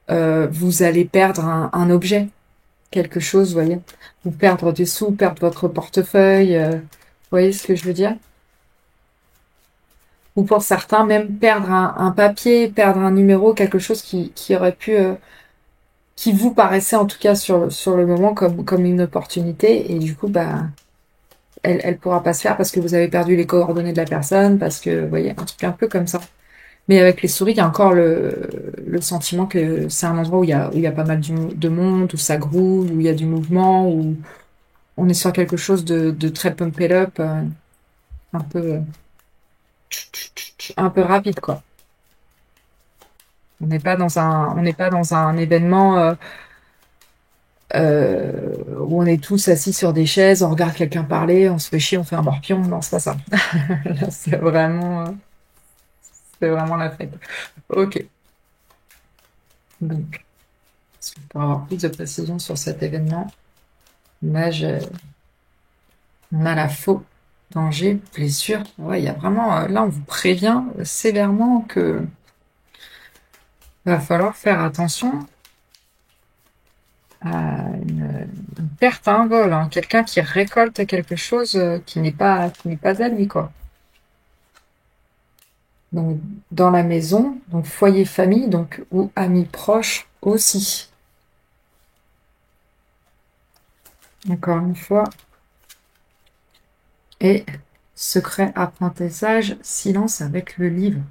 vous allez perdre un objet, quelque chose, vous voyez. Vous perdre des sous, perdre votre portefeuille, vous voyez ce que je veux dire? Ou pour certains, même perdre un papier, perdre un numéro, quelque chose qui aurait pu, qui vous paraissait en tout cas sur le moment comme une opportunité, et du coup, bah, elle pourra pas se faire parce que vous avez perdu les coordonnées de la personne, parce que, vous voyez, un truc un peu comme ça. Mais avec les souris, il y a encore le sentiment que c'est un endroit où il y a pas mal de monde, où ça grouille, où il y a du mouvement, où on est sur quelque chose de très pump it up, un peu, un peu rapide, quoi. On n'est pas dans un événement où on est tous assis sur des chaises, on regarde quelqu'un parler, on se fait chier, on fait un morpion. Non, c'est pas ça. Là, c'est vraiment la fête. Ok. Donc, pour avoir plus de précision sur cet événement, là, on a la faux danger, blessure. Ouais, il y a vraiment, là, on vous prévient sévèrement que va falloir faire attention à une perte, un vol, hein. Quelqu'un qui récolte quelque chose qui n'est pas à lui, quoi. Donc, dans la maison, donc foyer, famille, donc, ou amis proches aussi. Encore une fois. Et secret apprentissage, silence avec le livre.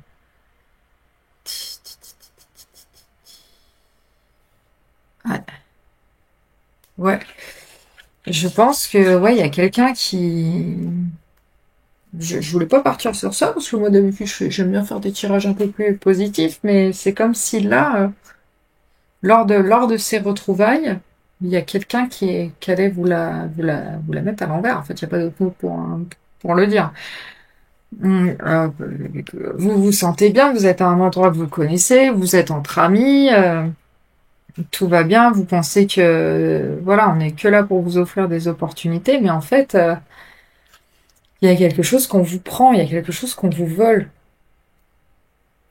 Ouais. Ouais. Je pense que, ouais, il y a quelqu'un qui, je voulais pas partir sur ça, parce que moi, d'habitude, j'aime bien faire des tirages un peu plus positifs, mais c'est comme si là, lors de ces retrouvailles, il y a quelqu'un qui allait vous la mettre à l'envers. En fait, il n'y a pas d'autre mot pour le dire. Vous vous sentez bien, vous êtes à un endroit que vous connaissez, vous êtes entre amis, tout va bien, vous pensez que, voilà, on n'est que là pour vous offrir des opportunités, mais en fait, il y a quelque chose qu'on vous prend, il y a quelque chose qu'on vous vole.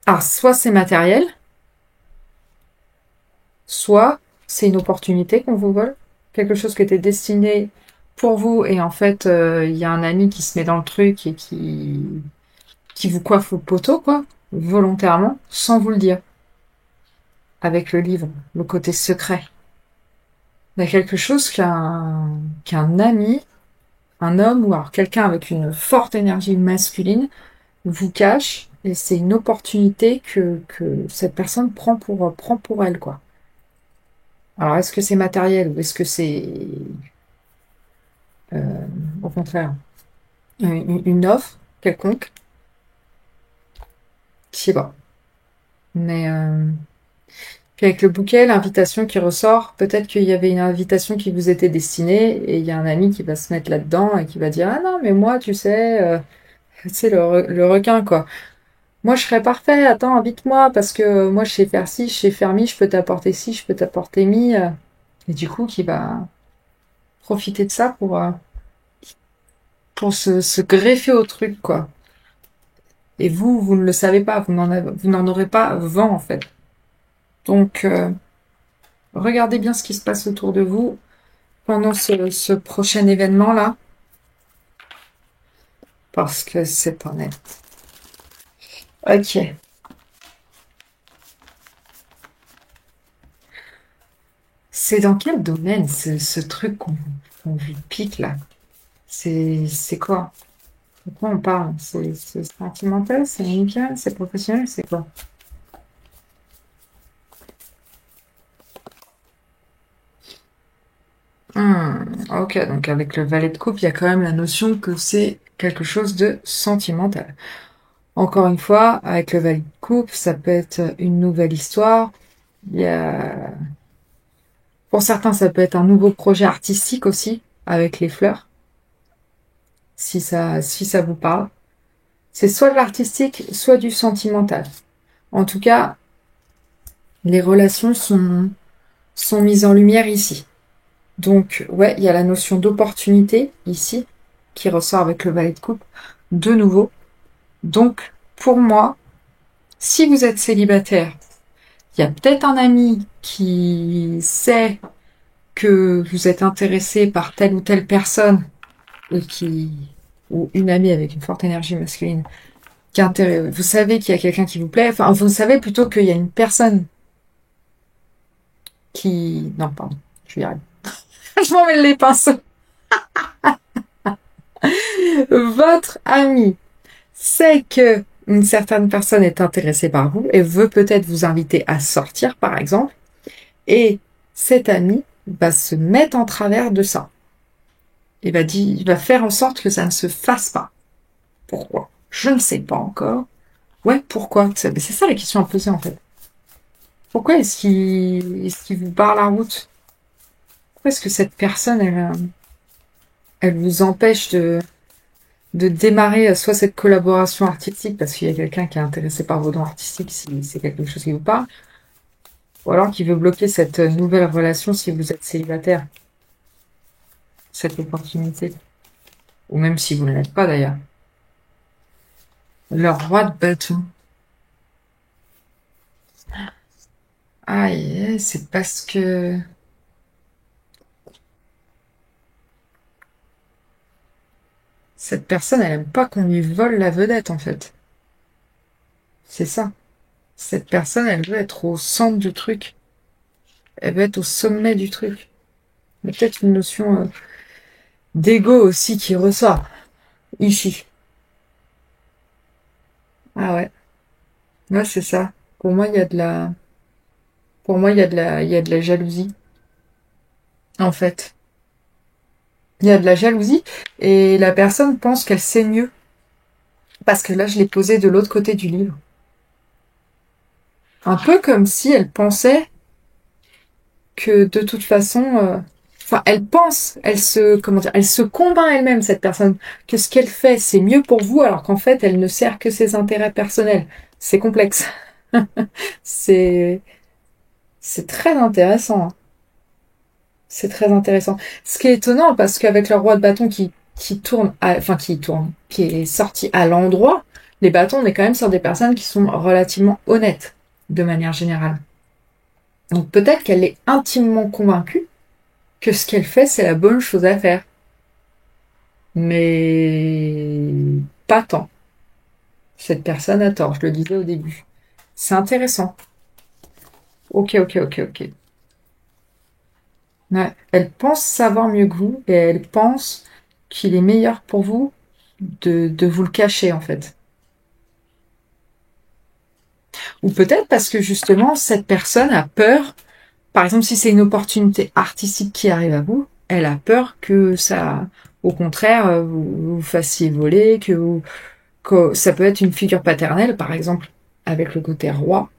Alors, soit c'est matériel, soit c'est une opportunité qu'on vous vole, quelque chose qui était destiné pour vous, et en fait, il y a un ami qui se met dans le truc et qui vous coiffe au poteau, quoi, volontairement, sans vous le dire, avec le livre, le côté secret. Il y a quelque chose qu'un ami, un homme, ou alors quelqu'un avec une forte énergie masculine, vous cache, et c'est une opportunité que cette personne prend pour elle, quoi. Alors, est-ce que c'est matériel ou est-ce que c'est, euh, au contraire, une offre quelconque? Je sais pas. Mais puis avec le bouquet, l'invitation qui ressort, peut-être qu'il y avait une invitation qui vous était destinée et il y a un ami qui va se mettre là-dedans et qui va dire ah non mais moi tu sais c'est le requin quoi. Moi je serais parfait. Attends invite-moi parce que moi je sais faire ci, je sais faire mi, je peux t'apporter ci, je peux t'apporter mi. Et du coup, qui va profiter de ça pour se greffer au truc, quoi. Et vous ne le savez pas, vous n'en aurez pas vent, en fait. Donc, regardez bien ce qui se passe autour de vous pendant ce prochain événement-là, parce que c'est pas net. Ok. C'est dans quel domaine, ce truc qu'on vous pique, là? C'est quoi? De quoi on parle? C'est sentimental, c'est amical, c'est professionnel, c'est quoi? Ok, donc avec le valet de coupe, il y a quand même la notion que c'est quelque chose de sentimental. Encore une fois, avec le valet de coupe, ça peut être une nouvelle histoire. Il y a... Pour certains, ça peut être un nouveau projet artistique aussi, avec les fleurs, si ça vous parle. C'est soit de l'artistique, soit du sentimental. En tout cas, les relations sont mises en lumière ici. Donc, ouais, il y a la notion d'opportunité ici, qui ressort avec le valet de coupe, de nouveau. Donc, pour moi, si vous êtes célibataire, il y a peut-être un ami qui sait que vous êtes intéressé par telle ou telle personne, et ou une amie avec une forte énergie masculine, vous savez qu'il y a quelqu'un qui vous plaît, enfin, vous savez plutôt qu'il y a une personne non, pardon, je vais y arriver. Je m'en mêle les pinceaux. Votre ami sait que une certaine personne est intéressée par vous et veut peut-être vous inviter à sortir, par exemple, et cet ami va se mettre en travers de ça. Il va faire en sorte que ça ne se fasse pas. Pourquoi? Je ne sais pas encore. Ouais, pourquoi? C'est ça la question à poser en fait. Pourquoi est-ce qu'il vous barre la route? Pourquoi est-ce que cette personne, elle vous empêche de démarrer soit cette collaboration artistique parce qu'il y a quelqu'un qui est intéressé par vos dons artistiques si c'est quelque chose qui vous parle, ou alors qui veut bloquer cette nouvelle relation si vous êtes célibataire, cette opportunité, ou même si vous ne l'êtes pas d'ailleurs. Le roi de bâton. Aïe, c'est parce que cette personne, elle aime pas qu'on lui vole la vedette en fait. C'est ça. Cette personne, elle veut être au centre du truc. Elle veut être au sommet du truc. Il y a peut-être une notion d'ego aussi qui ressort ici. Ah ouais. Ouais, c'est ça. Pour moi, il y a de la, pour moi, il y a de la jalousie, en fait. Il y a de la jalousie et la personne pense qu'elle sait mieux. Parce que là, je l'ai posé de l'autre côté du livre. Un peu comme si elle pensait que de toute façon, enfin, elle pense, comment dire, elle se convainc elle-même, cette personne, que ce qu'elle fait, c'est mieux pour vous, alors qu'en fait, elle ne sert que ses intérêts personnels. C'est complexe. C'est, c'est très intéressant, hein. C'est très intéressant. Ce qui est étonnant, parce qu'avec le roi de bâton qui est sorti à l'endroit, les bâtons, on est quand même sur des personnes qui sont relativement honnêtes, de manière générale. Donc peut-être qu'elle est intimement convaincue que ce qu'elle fait, c'est la bonne chose à faire. Mais pas tant. Cette personne a tort, je le disais au début. C'est intéressant. Ok, ok, ok, ok. Ouais. Elle pense savoir mieux que vous et elle pense qu'il est meilleur pour vous de vous le cacher en fait. Ou peut-être parce que justement cette personne a peur, par exemple si c'est une opportunité artistique qui arrive à vous, elle a peur que ça, au contraire, vous fassiez voler, que ça peut être une figure paternelle par exemple, avec le côté roi.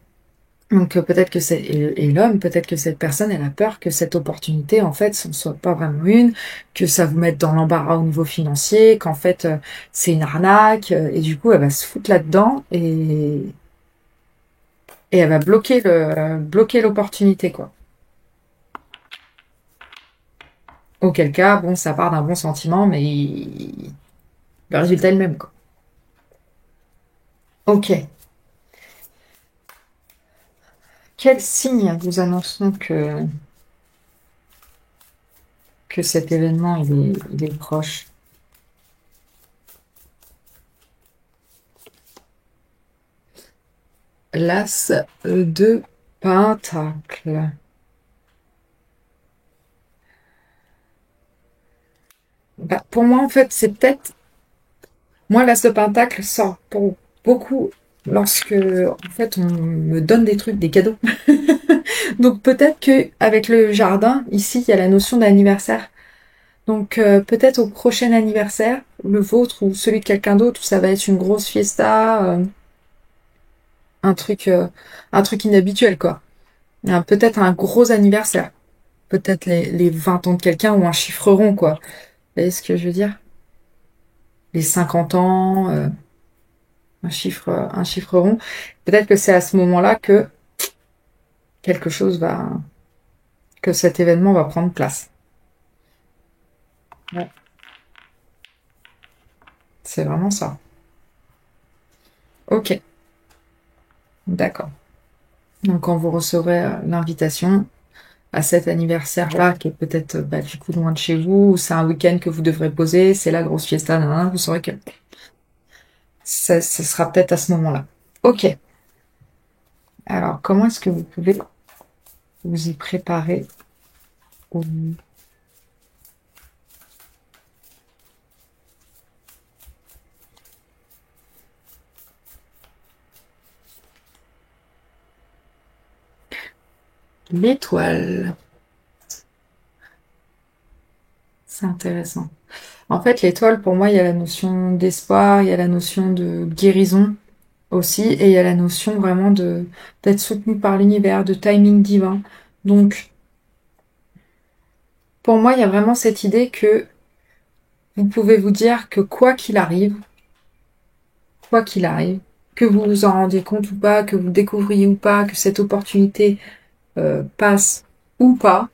Donc peut-être que et l'homme, peut-être que cette personne, elle a peur que cette opportunité, en fait, ce ne soit pas vraiment une, que ça vous mette dans l'embarras au niveau financier, qu'en fait c'est une arnaque, et du coup elle va se foutre là-dedans et elle va bloquer l'opportunité quoi. Auquel cas, bon, ça part d'un bon sentiment, mais le résultat est le même, quoi. Ok. Quel signe vous annonçons que cet événement il est proche? L'As de Pentacle. Bah, pour moi, en fait, c'est peut-être... Moi, l'As de Pentacle sort pour beaucoup lorsque, en fait, on me donne des trucs, des cadeaux. Donc peut-être que avec le jardin, ici, il y a la notion d'anniversaire. Donc peut-être au prochain anniversaire, le vôtre ou celui de quelqu'un d'autre, où ça va être une grosse fiesta, un truc, euh, un truc inhabituel, quoi. Peut-être un gros anniversaire. Peut-être les 20 ans de quelqu'un ou un chiffre rond, quoi. Vous voyez ce que je veux dire? Les 50 ans, un chiffre rond. Peut-être que c'est à ce moment-là que quelque chose que cet événement va prendre place. Ouais. C'est vraiment ça. Ok, d'accord. Donc quand vous recevrez l'invitation à cet anniversaire-là, qui est peut-être bah, du coup loin de chez vous, ou c'est un week-end que vous devrez poser, c'est la grosse fiesta, nanana, vous saurez que ça sera peut-être à ce moment-là. Ok. Alors, comment est-ce que vous pouvez vous y préparer au- l'étoile? C'est intéressant. En fait, l'étoile, pour moi, il y a la notion d'espoir, il y a la notion de guérison aussi, et il y a la notion vraiment de d'être soutenu par l'univers, de timing divin. Donc, pour moi, il y a vraiment cette idée que vous pouvez vous dire que quoi qu'il arrive, que vous vous en rendiez compte ou pas, que vous découvriez ou pas, que cette opportunité passe ou pas,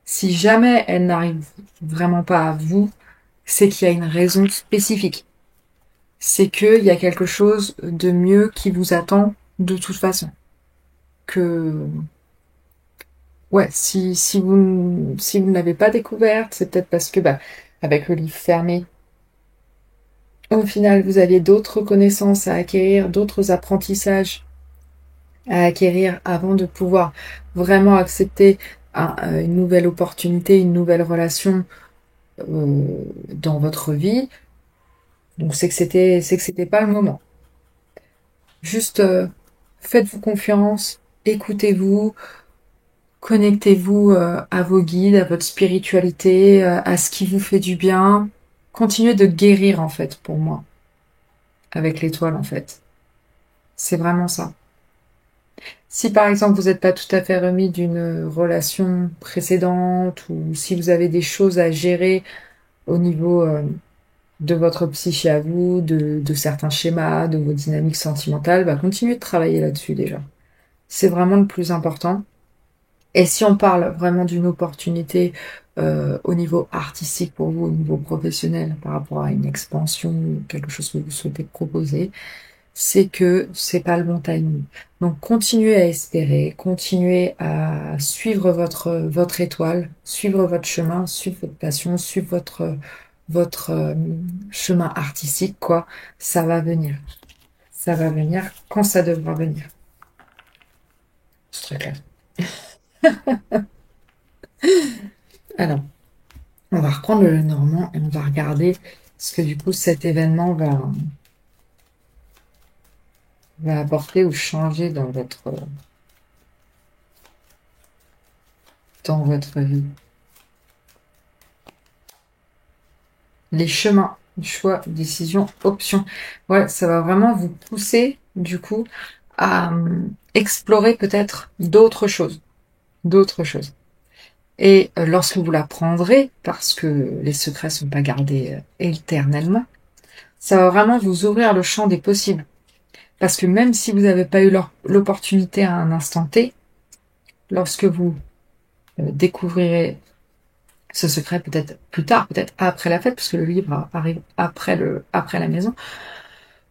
si jamais elle n'arrive vraiment pas à vous, c'est qu'il y a une raison spécifique. C'est qu'il y a quelque chose de mieux qui vous attend de toute façon. Que, ouais, si vous ne l'avez pas découverte, c'est peut-être parce que, bah, avec le livre fermé, au final, vous aviez d'autres connaissances à acquérir, d'autres apprentissages à acquérir avant de pouvoir vraiment accepter une nouvelle opportunité, une nouvelle relation dans votre vie. Donc c'est que c'était pas le moment. Juste faites-vous confiance, écoutez-vous, connectez-vous à vos guides, à votre spiritualité, à ce qui vous fait du bien. Continuez de guérir en fait pour moi avec l'étoile en fait. C'est vraiment ça. Si par exemple vous n'êtes pas tout à fait remis d'une relation précédente ou si vous avez des choses à gérer au niveau de votre psyché à vous, de certains schémas, de vos dynamiques sentimentales, bah continuez de travailler là-dessus déjà. C'est vraiment le plus important. Et si on parle vraiment d'une opportunité au niveau artistique pour vous, au niveau professionnel, par rapport à une expansion ou quelque chose que vous souhaitez proposer, c'est que c'est pas le bon timing. Donc continuez à espérer, continuez à suivre votre étoile, suivre votre chemin, suivre votre passion, suivre votre chemin artistique, quoi. Ça va venir. Ça va venir quand ça devra venir. C'est très clair. Alors, on va reprendre le Normand et on va regarder ce que du coup cet événement va apporter ou changer dans votre vie. Les chemins, choix, décision, option. Ouais, ça va vraiment vous pousser, du coup, à explorer peut-être d'autres choses. D'autres choses. Et lorsque vous la prendrez, parce que les secrets sont pas gardés éternellement, ça va vraiment vous ouvrir le champ des possibles. Parce que même si vous n'avez pas eu l'opportunité à un instant T, lorsque vous découvrirez ce secret peut-être plus tard, peut-être après la fête, parce que le livre arrive après la maison.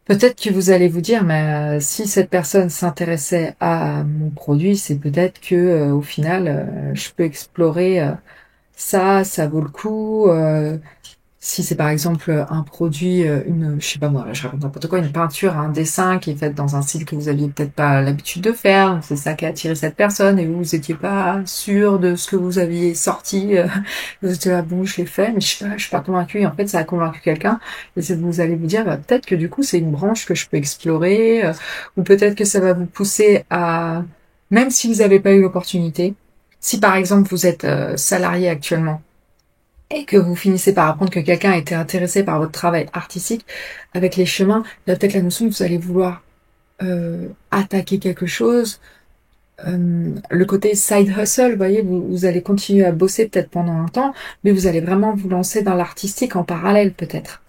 Peut-être que vous allez vous dire, mais si cette personne s'intéressait à mon produit, c'est peut-être que au final, je peux explorer ça vaut le coup. Si c'est par exemple un produit, je sais pas moi, je raconte n'importe quoi, une peinture, un dessin qui est fait dans un style que vous aviez peut-être pas l'habitude de faire, c'est ça qui a attiré cette personne et vous étiez pas sûr de ce que vous aviez sorti, vous étiez là, bon, je l'ai fait, mais je suis pas convaincue, et en fait, ça a convaincu quelqu'un, et vous allez vous dire, bah, peut-être que du coup, c'est une branche que je peux explorer, ou peut-être que ça va vous pousser à, même si vous n'avez pas eu l'opportunité, si par exemple vous êtes salarié actuellement, et que vous finissez par apprendre que quelqu'un a été intéressé par votre travail artistique, avec les chemins, il y a peut-être la notion que vous allez vouloir attaquer quelque chose. Le côté side hustle, vous voyez, vous allez continuer à bosser peut-être pendant un temps, mais vous allez vraiment vous lancer dans l'artistique en parallèle peut-être.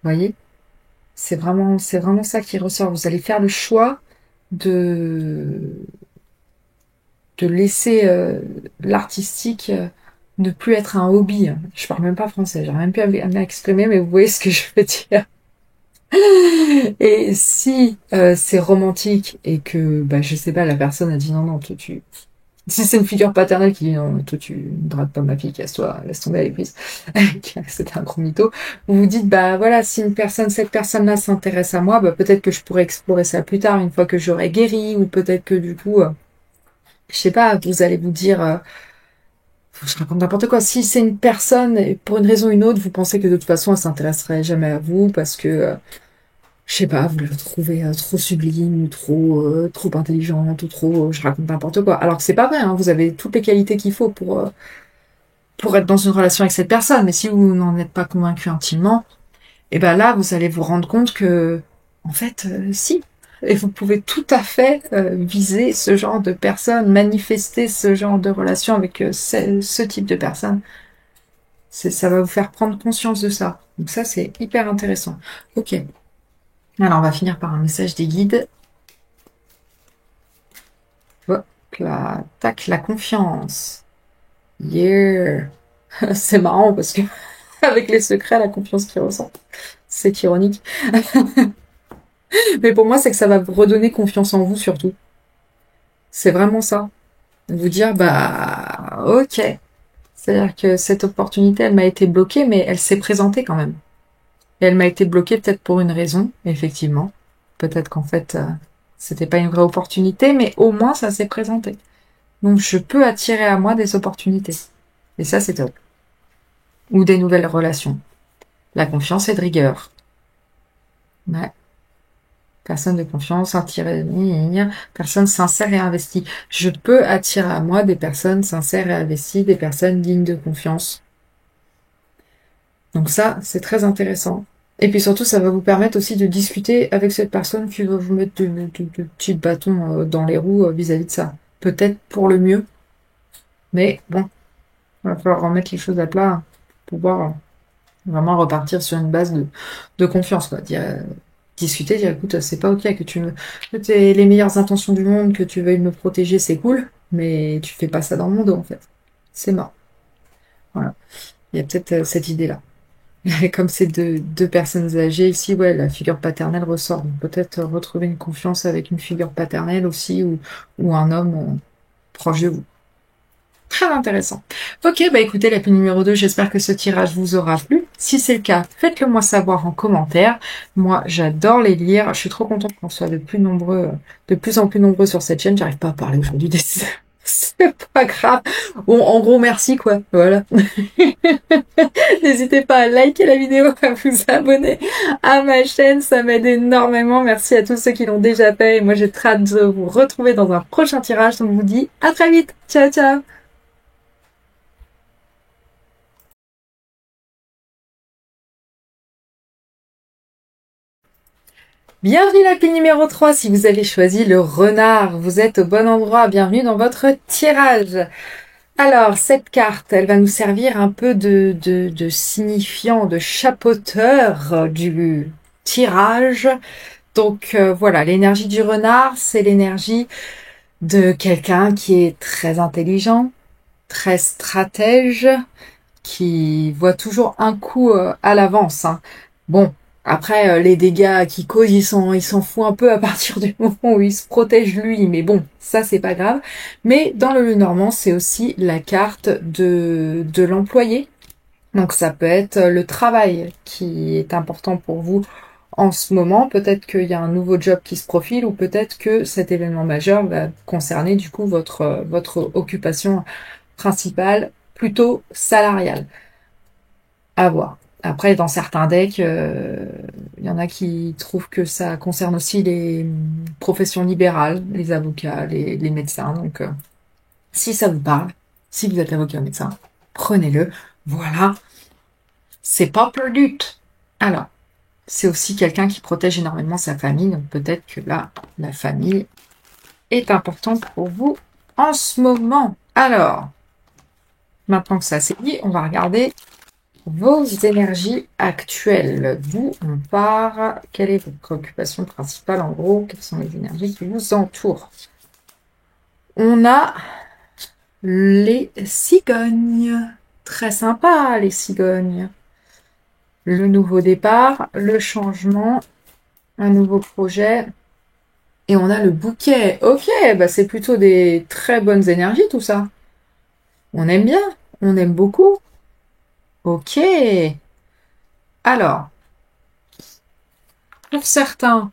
Vous voyez, c'est vraiment ça qui ressort. Vous allez faire le choix de de laisser l'artistique ne plus être un hobby. Je parle même pas français, j'arrive même plus à m'exprimer, mais vous voyez ce que je veux dire. Et si c'est romantique et que, bah, je sais pas, la personne a dit non, non, toi tu... Si c'est une figure paternelle qui dit non, toi tu ne dragues pas ma fille, casse-toi, laisse tomber, elle est prise. C'était un gros mytho. Vous vous dites, bah voilà, si cette personne-là s'intéresse à moi, bah peut-être que je pourrais explorer ça plus tard, une fois que j'aurai guéri, ou peut-être que du coup, je sais pas, vous allez vous dire, je raconte n'importe quoi. Si c'est une personne, et pour une raison ou une autre, vous pensez que de toute façon, elle s'intéresserait jamais à vous parce que, je sais pas, vous la trouvez trop sublime, ou trop intelligente, ou trop, je raconte n'importe quoi. Alors que c'est pas vrai, hein, vous avez toutes les qualités qu'il faut pour être dans une relation avec cette personne. Mais si vous n'en êtes pas convaincu intimement, et ben là, vous allez vous rendre compte que, en fait, si. Et vous pouvez tout à fait viser ce genre de personne, manifester ce genre de relation avec ce type de personne. Ça va vous faire prendre conscience de ça. Donc ça, c'est hyper intéressant. Ok. Alors, on va finir par un message des guides. Hop là, tac, la confiance. Yeah. C'est marrant parce que avec les secrets, la confiance qu'ils ressentent. C'est ironique. Mais pour moi, c'est que ça va vous redonner confiance en vous surtout. C'est vraiment ça. Vous dire, bah, ok. C'est-à-dire que cette opportunité, elle m'a été bloquée, mais elle s'est présentée quand même. Et elle m'a été bloquée peut-être pour une raison, effectivement. Peut-être qu'en fait, c'était pas une vraie opportunité, mais au moins ça s'est présenté. Donc je peux attirer à moi des opportunités. Et ça, c'est top. Ou des nouvelles relations. La confiance est de rigueur. Ouais. Personne de confiance, attirer, personne sincère et investie. Je peux attirer à moi des personnes sincères et investies, des personnes dignes de confiance. Donc ça, c'est très intéressant. Et puis surtout, ça va vous permettre aussi de discuter avec cette personne qui va vous mettre de petits bâtons dans les roues vis-à-vis de ça. Peut-être pour le mieux, mais bon, il va falloir remettre les choses à plat pour pouvoir vraiment repartir sur une base de confiance, quoi. Discuter, dire écoute, c'est pas ok que tu aies les meilleures intentions du monde, que tu veuilles me protéger, c'est cool, mais tu fais pas ça dans mon dos en fait. C'est mort. Voilà. Il y a peut-être cette idée-là. Comme c'est deux personnes âgées ici, ouais, la figure paternelle ressort. Donc peut-être retrouver une confiance avec une figure paternelle aussi, ou un homme proche de vous. Très intéressant. Ok, bah écoutez, la pile numéro 2, j'espère que ce tirage vous aura plu. Si c'est le cas, faites-le moi savoir en commentaire. Moi, j'adore les lire. Je suis trop contente qu'on soit de plus en plus nombreux sur cette chaîne. J'arrive pas à parler aujourd'hui des... C'est pas grave. Bon, en gros, merci, quoi. Voilà. N'hésitez pas à liker la vidéo, à vous abonner à ma chaîne. Ça m'aide énormément. Merci à tous ceux qui l'ont déjà fait. Et moi, j'ai très hâte de vous retrouver dans un prochain tirage. Donc, je vous dis à très vite. Ciao, ciao. Bienvenue la pile numéro 3, si vous avez choisi le renard, vous êtes au bon endroit, bienvenue dans votre tirage. Alors, cette carte, elle va nous servir un peu de signifiant, de chapeauteur du tirage. Donc voilà, l'énergie du renard, c'est l'énergie de quelqu'un qui est très intelligent, très stratège, qui voit toujours un coup à l'avance, hein. Bon, après les dégâts qu'il cause, il s'en fout un peu à partir du moment où il se protège lui, mais bon, ça c'est pas grave. Mais dans le Lenormand, c'est aussi la carte de l'employé. Donc ça peut être le travail qui est important pour vous en ce moment. Peut-être qu'il y a un nouveau job qui se profile ou peut-être que cet événement majeur va concerner du coup votre occupation principale, plutôt salariale. À voir. Après, dans certains decks, il y en a qui trouvent que ça concerne aussi les professions libérales, les avocats, les médecins. Donc, si ça vous parle, si vous êtes avocat ou médecin, prenez-le. Voilà, c'est pas perdu. Alors, c'est aussi quelqu'un qui protège énormément sa famille. Donc, peut-être que là, la famille est importante pour vous en ce moment. Alors, maintenant que ça c'est dit, on va regarder vos énergies actuelles. D'où on part? Quelle est votre préoccupation principale en gros? Quelles sont les énergies qui vous entourent? On a les cigognes. Très sympa les cigognes. Le nouveau départ, le changement, un nouveau projet. Et on a le bouquet. Ok, bah c'est plutôt des très bonnes énergies tout ça. On aime bien, on aime beaucoup. Ok. Alors, pour certains,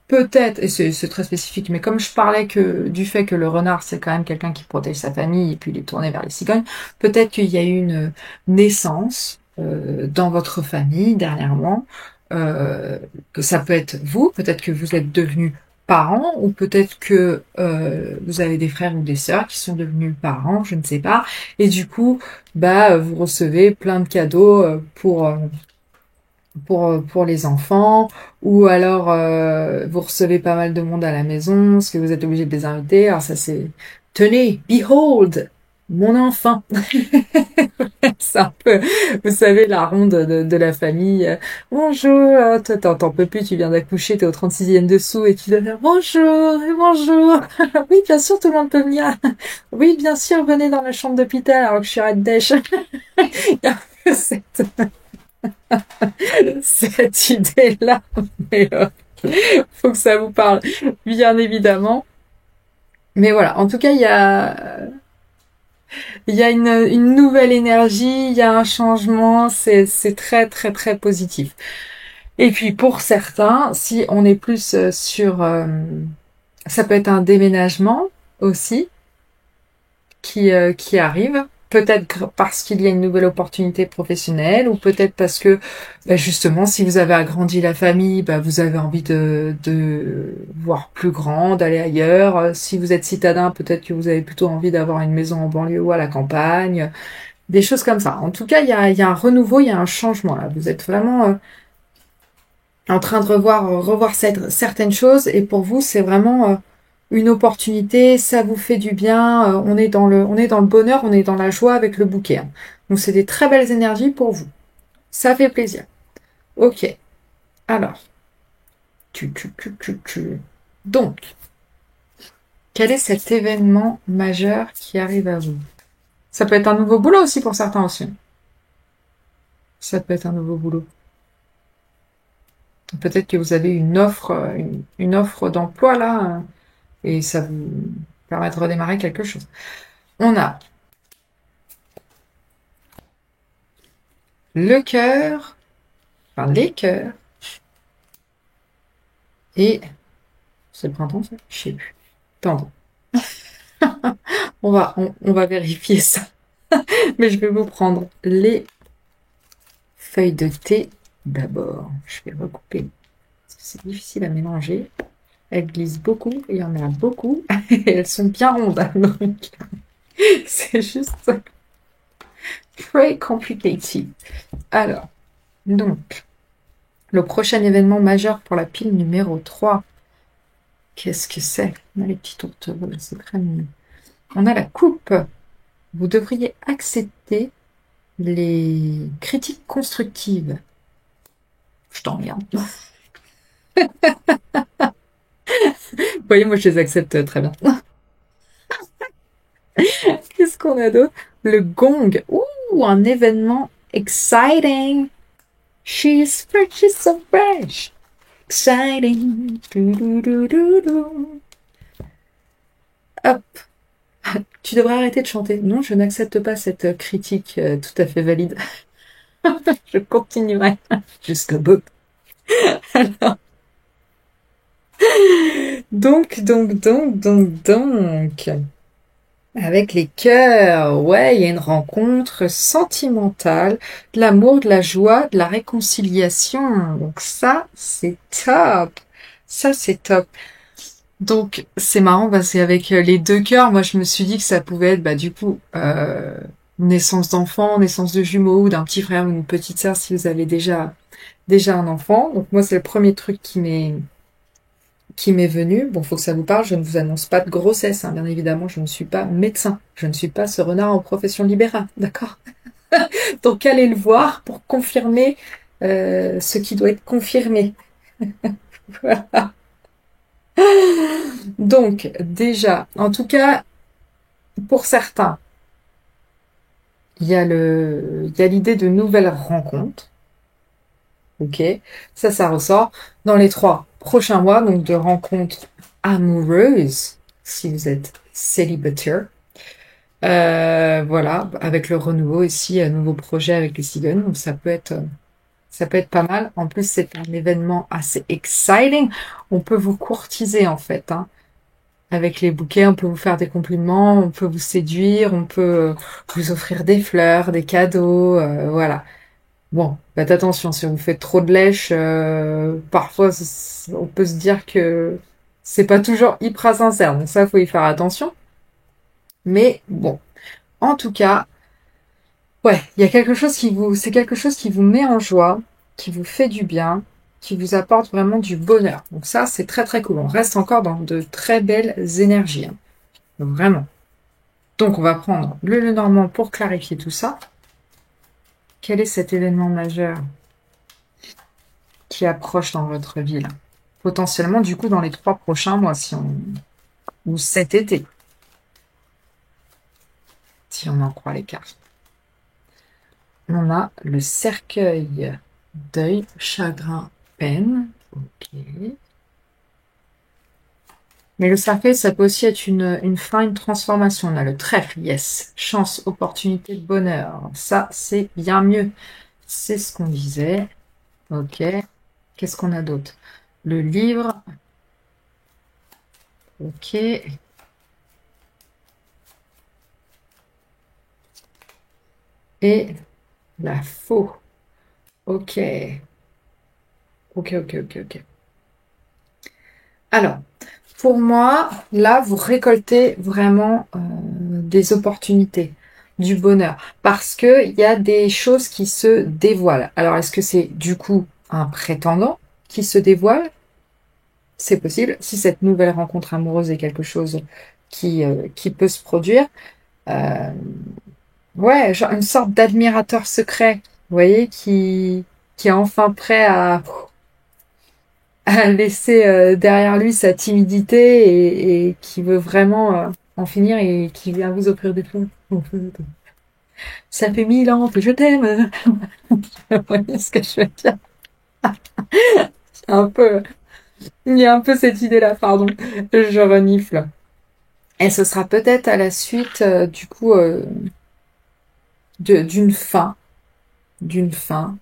peut-être, et c'est très spécifique, mais comme je parlais du fait que le renard, c'est quand même quelqu'un qui protège sa famille et puis il est tourné vers les cigognes, peut-être qu'il y a eu une naissance dans votre famille dernièrement, que ça peut être vous, peut-être que vous êtes devenus parents, ou peut-être que vous avez des frères ou des sœurs qui sont devenus parents, je ne sais pas, et du coup, bah, vous recevez plein de cadeaux pour les enfants, ou alors vous recevez pas mal de monde à la maison, parce que vous êtes obligé de les inviter. Alors ça c'est, tenez, behold, mon enfant. C'est un peu, vous savez, la ronde de la famille. Bonjour, toi t'en peux plus, tu viens d'accoucher, t'es au 36e dessous et tu dois faire bonjour, bonjour. Oui, bien sûr, tout le monde peut venir. Oui, bien sûr, venez dans la chambre d'hôpital alors que je suis à dèche. Il y a un peu cette idée-là, mais faut que ça vous parle, bien évidemment. Mais voilà, en tout cas, il y a une nouvelle énergie, il y a un changement, c'est très très très positif. Et puis pour certains, si on est plus ça peut être un déménagement aussi, qui arrive. Peut-être parce qu'il y a une nouvelle opportunité professionnelle, ou peut-être parce que, bah, justement, si vous avez agrandi la famille, bah, vous avez envie de voir plus grand, d'aller ailleurs. Si vous êtes citadin, peut-être que vous avez plutôt envie d'avoir une maison en banlieue ou à la campagne. Des choses comme ça. En tout cas, il y a un renouveau, il y a un changement là. Vous êtes vraiment en train de revoir certaines choses, et pour vous c'est vraiment une opportunité, ça vous fait du bien, on est dans le bonheur, on est dans la joie avec le bouquet, hein. Donc c'est des très belles énergies pour vous, ça fait plaisir. Ok, alors donc quel est cet événement majeur qui arrive à vous? Ça peut être un nouveau boulot aussi pour certains aussi. Ça peut être un nouveau boulot. Peut-être que vous avez une offre d'emploi là, et ça vous permet de redémarrer quelque chose. On a le cœur, enfin les cœurs, et c'est le printemps ça? Je sais plus. Attends, on va vérifier ça. Mais je vais vous prendre les feuilles de thé d'abord. Je vais recouper parce que c'est difficile à mélanger. Elles glissent beaucoup, il y en a beaucoup, et elles sont bien rondes. Donc c'est juste très complicated. Alors, donc, le prochain événement majeur pour la pile numéro 3. Qu'est-ce que c'est? On a les petits tourtereaux, c'est très mignon. On a la coupe. Vous devriez accepter les critiques constructives. Je t'emmerde. Vous voyez, moi je les accepte très bien. Qu'est-ce qu'on a d'autre? Le gong. Ouh, un événement exciting. She's fresh, she's so fresh. Exciting. Hop. Tu devrais arrêter de chanter. Non, je n'accepte pas cette critique tout à fait valide. Je continuerai jusqu'au bout. Alors, donc. Avec les cœurs, ouais, il y a une rencontre sentimentale, de l'amour, de la joie, de la réconciliation. Donc ça, c'est top. Ça, c'est top. Donc c'est marrant parce qu'avec les deux cœurs, moi je me suis dit que ça pouvait être du coup naissance d'enfant, naissance de jumeaux ou d'un petit frère ou une petite sœur si vous avez déjà un enfant. Donc moi c'est le premier truc qui m'est venu. Bon, faut que ça vous parle, je ne vous annonce pas de grossesse, hein. Bien évidemment, je ne suis pas médecin. Je ne suis pas ce renard en profession libérale, d'accord? Donc allez le voir pour confirmer ce qui doit être confirmé. Voilà. Donc, déjà, en tout cas, pour certains, il y a l'idée de nouvelles rencontres. Ok, ça ressort dans les 3 prochains mois, donc de rencontres amoureuses, si vous êtes célibataire. Voilà, avec le renouveau ici, un nouveau projet avec les cigognes, donc ça peut être pas mal. En plus, c'est un événement assez exciting. On peut vous courtiser en fait, hein. Avec les bouquets, on peut vous faire des compliments, on peut vous séduire, on peut vous offrir des fleurs, des cadeaux, voilà. Bon, faites attention, si vous faites trop de lèche, parfois on peut se dire que c'est pas toujours hyper sincère, donc ça, faut y faire attention. Mais bon, en tout cas, ouais, il y a c'est quelque chose qui vous met en joie, qui vous fait du bien, qui vous apporte vraiment du bonheur. Donc ça, c'est très très cool. On reste encore dans de très belles énergies, hein. Donc vraiment. Donc on va prendre le Lenormand pour clarifier tout ça. Quel est cet événement majeur qui approche dans votre vie là? Potentiellement, du coup, dans les 3 prochains mois, ou cet été, si on en croit les cartes. On a le cercueil, deuil, chagrin, peine. Ok. Mais le cercueil, ça peut aussi être une fin, une transformation. On a le trèfle, yes. Chance, opportunité, bonheur. Ça, c'est bien mieux. C'est ce qu'on disait. Ok. Qu'est-ce qu'on a d'autre? Le livre. Ok. Et la faux. Ok. Ok. Alors, pour moi, là, vous récoltez vraiment des opportunités, du bonheur, parce que il y a des choses qui se dévoilent. Alors, est-ce que c'est du coup un prétendant qui se dévoile? C'est possible. Si cette nouvelle rencontre amoureuse est quelque chose qui peut se produire, euh, ouais, genre une sorte d'admirateur secret, vous voyez, qui est enfin prêt à laisser derrière lui sa timidité et qui veut vraiment en finir et qui vient vous offrir des fleurs. Ça fait 1000 ans que je t'aime. Vous voyez ce que je veux dire? Un peu, il y a un peu cette idée-là, pardon. Je renifle. Et ce sera peut-être à la suite, du coup, d'une fin,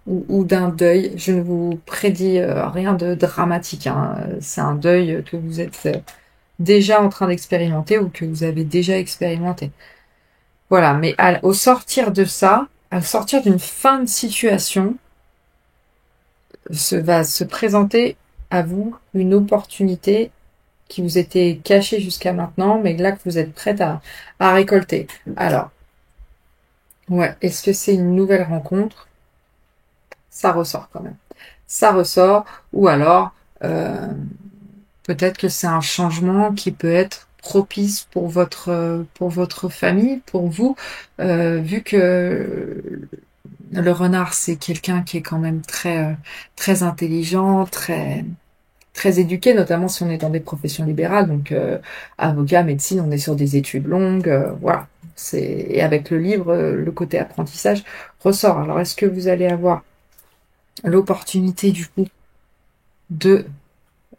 ou d'un deuil. Je ne vous prédis rien de dramatique, hein. C'est un deuil que vous êtes déjà en train d'expérimenter ou que vous avez déjà expérimenté. Voilà, mais au sortir de ça, au sortir d'une fin de situation, va se présenter à vous une opportunité qui vous était cachée jusqu'à maintenant, mais là que vous êtes prête à récolter. Alors, ouais, est-ce que c'est une nouvelle rencontre? Ça ressort quand même. Ça ressort, ou alors peut-être que c'est un changement qui peut être propice pour votre famille, pour vous, vu que le renard c'est quelqu'un qui est quand même très très intelligent, très très éduqué, notamment si on est dans des professions libérales, donc avocat, médecine, on est sur des études longues, voilà. Et avec le livre, le côté apprentissage ressort. Alors, est-ce que vous allez avoir l'opportunité du coup de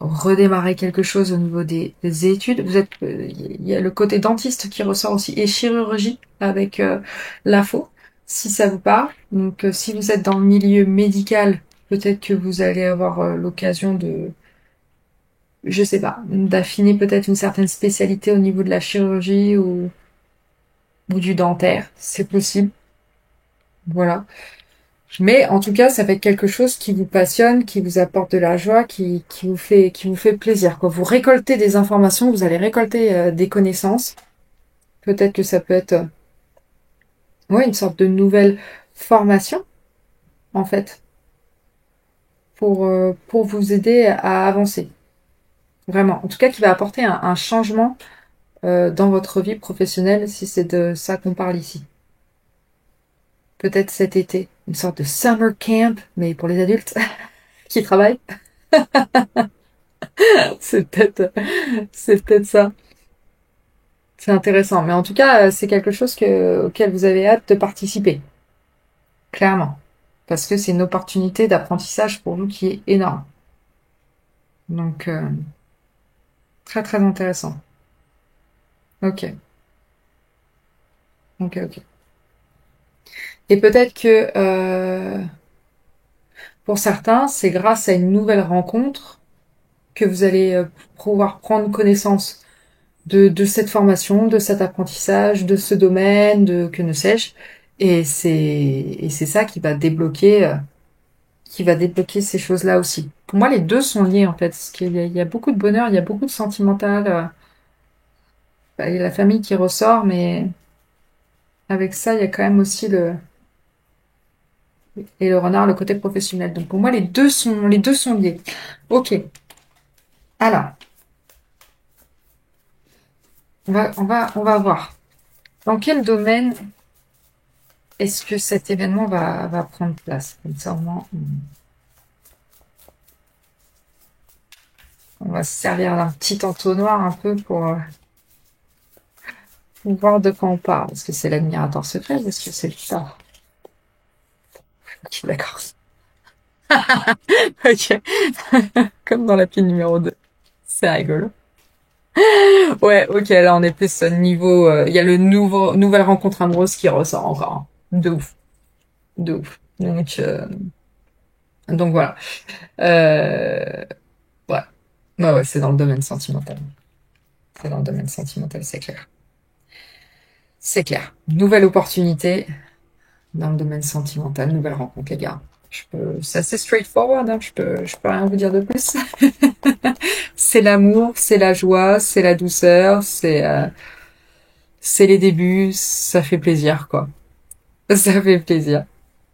redémarrer quelque chose au niveau des études? Il y a le côté dentiste qui ressort aussi, et chirurgie avec l'info, si ça vous parle. Donc, si vous êtes dans le milieu médical, peut-être que vous allez avoir l'occasion de, je sais pas, d'affiner peut-être une certaine spécialité au niveau de la chirurgie ou du dentaire, c'est possible. Voilà. Mais en tout cas, ça va être quelque chose qui vous passionne, qui vous apporte de la joie, qui vous fait plaisir. Quand vous récoltez des informations, vous allez récolter des connaissances. Peut-être que ça peut être ouais, une sorte de nouvelle formation, en fait, pour vous aider à avancer. Vraiment. En tout cas, qui va apporter un changement dans votre vie professionnelle, si c'est de ça qu'on parle ici. Peut-être cet été, une sorte de summer camp, mais pour les adultes qui travaillent. C'est peut-être, c'est peut-être ça. C'est intéressant. Mais en tout cas, c'est quelque chose auquel vous avez hâte de participer. Clairement. Parce que c'est une opportunité d'apprentissage pour vous qui est énorme. Donc, très très intéressant. Ok. Ok, ok. Et peut-être que pour certains, c'est grâce à une nouvelle rencontre que vous allez pouvoir prendre connaissance de cette formation, de cet apprentissage, de ce domaine, de que ne sais-je. Et c'est ça qui va débloquer ces choses-là aussi. Pour moi, les deux sont liés en fait, parce qu'il y a beaucoup de bonheur, il y a beaucoup de sentimental. Il y a la famille qui ressort, mais avec ça, il y a quand même aussi le renard, le côté professionnel. Donc pour moi, les deux sont liés. Ok. Alors, on va voir. Dans quel domaine est-ce que cet événement va prendre place? Comme ça, au moins, on va se servir d'un petit entonnoir un peu pour voir de quoi on parle. Est-ce que c'est l'admirateur secret ou est-ce que c'est le ça? Ok, d'accord. Ok. Comme dans la pile numéro 2. C'est rigolo. Ouais, ok, là on est plus au niveau. Il y a le nouvelle rencontre amoureuse qui ressort encore, hein. De ouf. De ouf. Donc voilà. Euh, ouais. Ouais, ouais, c'est dans le domaine sentimental. C'est dans le domaine sentimental, c'est clair. C'est clair. Nouvelle opportunité dans le domaine sentimental, nouvelle rencontre, les gars. C'est assez straightforward, hein. Je peux rien vous dire de plus. C'est l'amour, c'est la joie, c'est la douceur, c'est les débuts, ça fait plaisir, quoi. Ça fait plaisir.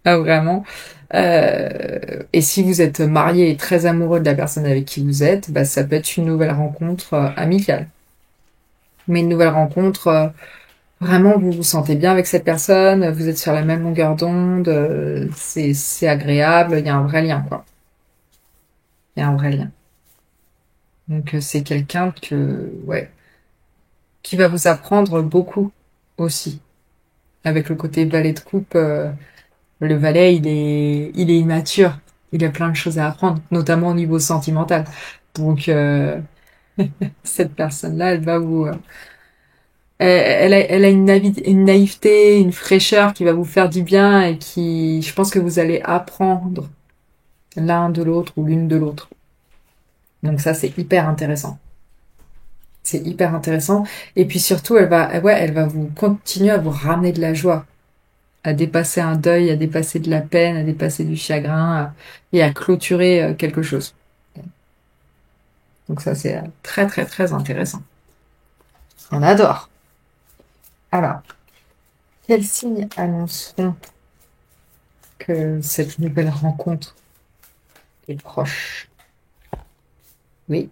Ah, vraiment. Et si vous êtes marié et très amoureux de la personne avec qui vous êtes, bah, ça peut être une nouvelle rencontre amicale. Mais une nouvelle rencontre, vraiment, vous vous sentez bien avec cette personne, vous êtes sur la même longueur d'onde, c'est agréable, il y a un vrai lien, quoi. Il y a un vrai lien. Donc c'est quelqu'un ouais, qui va vous apprendre beaucoup aussi. Avec le côté valet de coupe, le valet, il est immature. Il a plein de choses à apprendre, notamment au niveau sentimental. Donc cette personne-là, elle a une naïveté, une fraîcheur qui va vous faire du bien et je pense que vous allez apprendre l'un de l'autre ou l'une de l'autre. Donc ça, c'est hyper intéressant. C'est hyper intéressant. Et puis surtout, elle va vous continuer à vous ramener de la joie, à dépasser un deuil, à dépasser de la peine, à dépasser du chagrin, et à clôturer quelque chose. Donc ça, c'est très, très, très intéressant. On adore. Alors, quels signes annonceront que cette nouvelle rencontre est proche? Oui.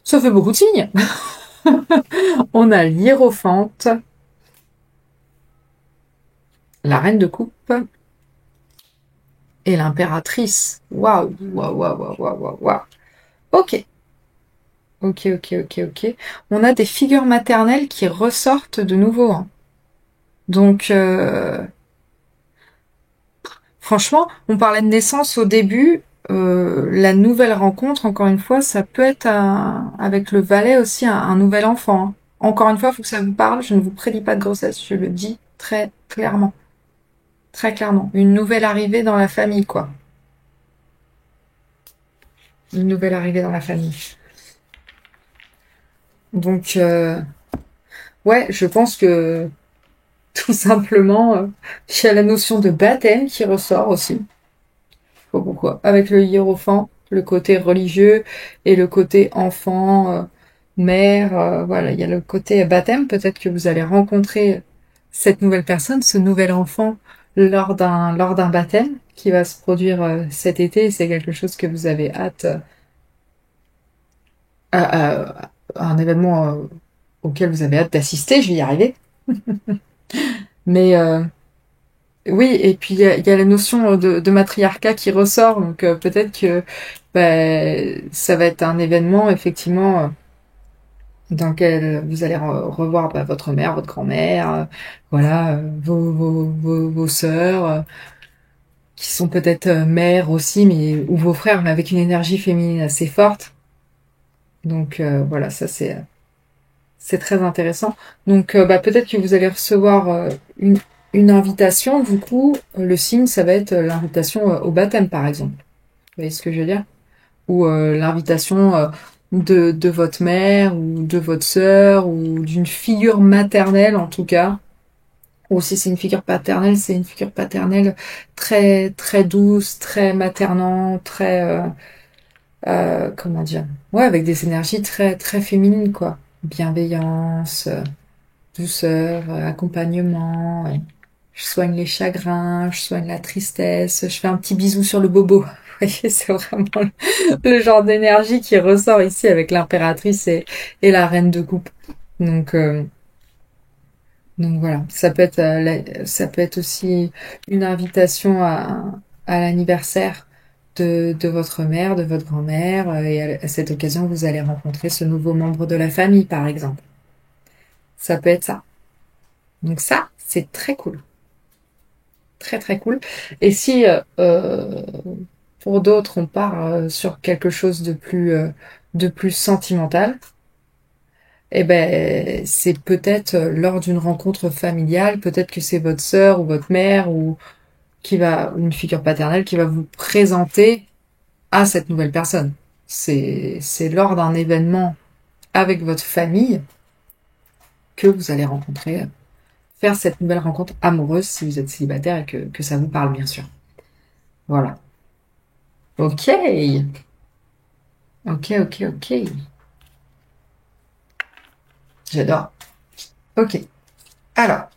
Ça fait beaucoup de signes. On a l'hiérophante, la reine de coupe et l'impératrice. Waouh, waouh, waouh, waouh, waouh, waouh, waouh. Ok, ok, ok, ok, ok. On a des figures maternelles qui ressortent de nouveau, hein. Donc, franchement, on parlait de naissance au début. La nouvelle rencontre, encore une fois, ça peut être avec le valet aussi un nouvel enfant, hein. Encore une fois, il faut que ça vous parle. Je ne vous prédis pas de grossesse, je le dis très clairement. Très clairement. Une nouvelle arrivée dans la famille, quoi. Une nouvelle arrivée dans la famille. Donc, ouais, je pense que tout simplement, il y a la notion de baptême qui ressort aussi. Je sais pas pourquoi. Avec le hiérophant, le côté religieux et le côté enfant, mère, voilà, il y a le côté baptême. Peut-être que vous allez rencontrer cette nouvelle personne, ce nouvel enfant lors d'un baptême qui va se produire cet été. C'est quelque chose que vous avez hâte un événement auquel vous avez hâte d'assister, je vais y arriver. Mais oui, et puis il y a la notion de matriarcat qui ressort, donc peut-être que ça va être un événement effectivement dans lequel vous allez revoir votre mère, votre grand-mère, voilà, vos sœurs, qui sont peut-être mères aussi, mais ou vos frères, mais avec une énergie féminine assez forte. Donc voilà, ça c'est très intéressant. Donc, peut-être que vous allez recevoir une invitation. Du coup, le signe, ça va être l'invitation au baptême, par exemple. Vous voyez ce que je veux dire? Ou l'invitation de votre mère ou de votre sœur ou d'une figure maternelle, en tout cas. Ou si c'est une figure paternelle, c'est une figure paternelle très très douce, très maternante, très comment dire? Ouais, avec des énergies très très féminines, quoi. Bienveillance. Douceur, accompagnement, je soigne les chagrins, je soigne la tristesse, je fais un petit bisou sur le bobo. Vous voyez, c'est vraiment le genre d'énergie qui ressort ici avec l'impératrice et la reine de coupe. Donc, euh, donc voilà, ça peut être aussi une invitation à l'anniversaire de votre mère, de votre grand-mère, et à cette occasion, vous allez rencontrer ce nouveau membre de la famille, par exemple. Ça peut être ça. Donc ça, c'est très cool. Très très cool. Et si pour d'autres on part sur quelque chose de plus sentimental, eh ben c'est peut-être lors d'une rencontre familiale, peut-être que c'est votre sœur ou votre mère ou une figure paternelle qui va vous présenter à cette nouvelle personne. C'est lors d'un événement avec votre famille que vous allez faire cette nouvelle rencontre amoureuse si vous êtes célibataire et que ça vous parle bien sûr. Voilà. Ok, ok, ok, ok. J'adore. Ok. Alors,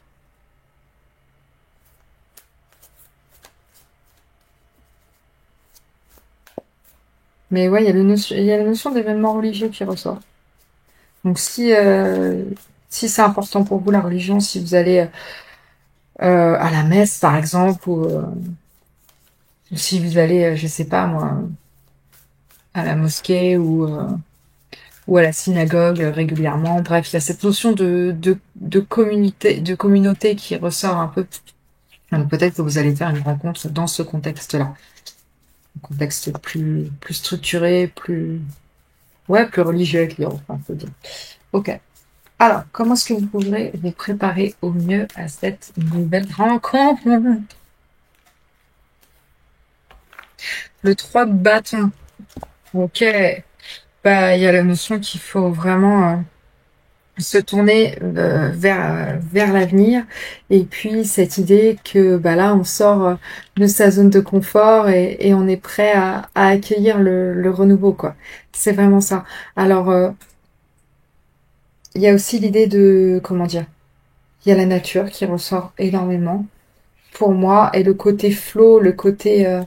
mais ouais, il y a la notion d'événement religieux qui ressort. Donc si c'est important pour vous la religion, si vous allez à la messe par exemple, ou si vous allez, je sais pas moi, à la mosquée ou à la synagogue régulièrement. Bref, il y a cette notion de communauté qui ressort un peu. Donc peut-être que vous allez faire une rencontre dans ce contexte-là. Un contexte plus structuré, plus religieux avec les enfants, on peut dire. Ok. Alors, comment est-ce que vous pourrez vous préparer au mieux à cette nouvelle rencontre? Le 3 de bâton. Ok. Bah, il y a la notion qu'il faut vraiment se tourner vers l'avenir. Et puis, cette idée que, bah là, on sort de sa zone de confort et on est prêt à accueillir le renouveau, quoi. C'est vraiment ça. Alors, il y a aussi l'idée de, comment dire, il y a la nature qui ressort énormément pour moi et le côté flow, le côté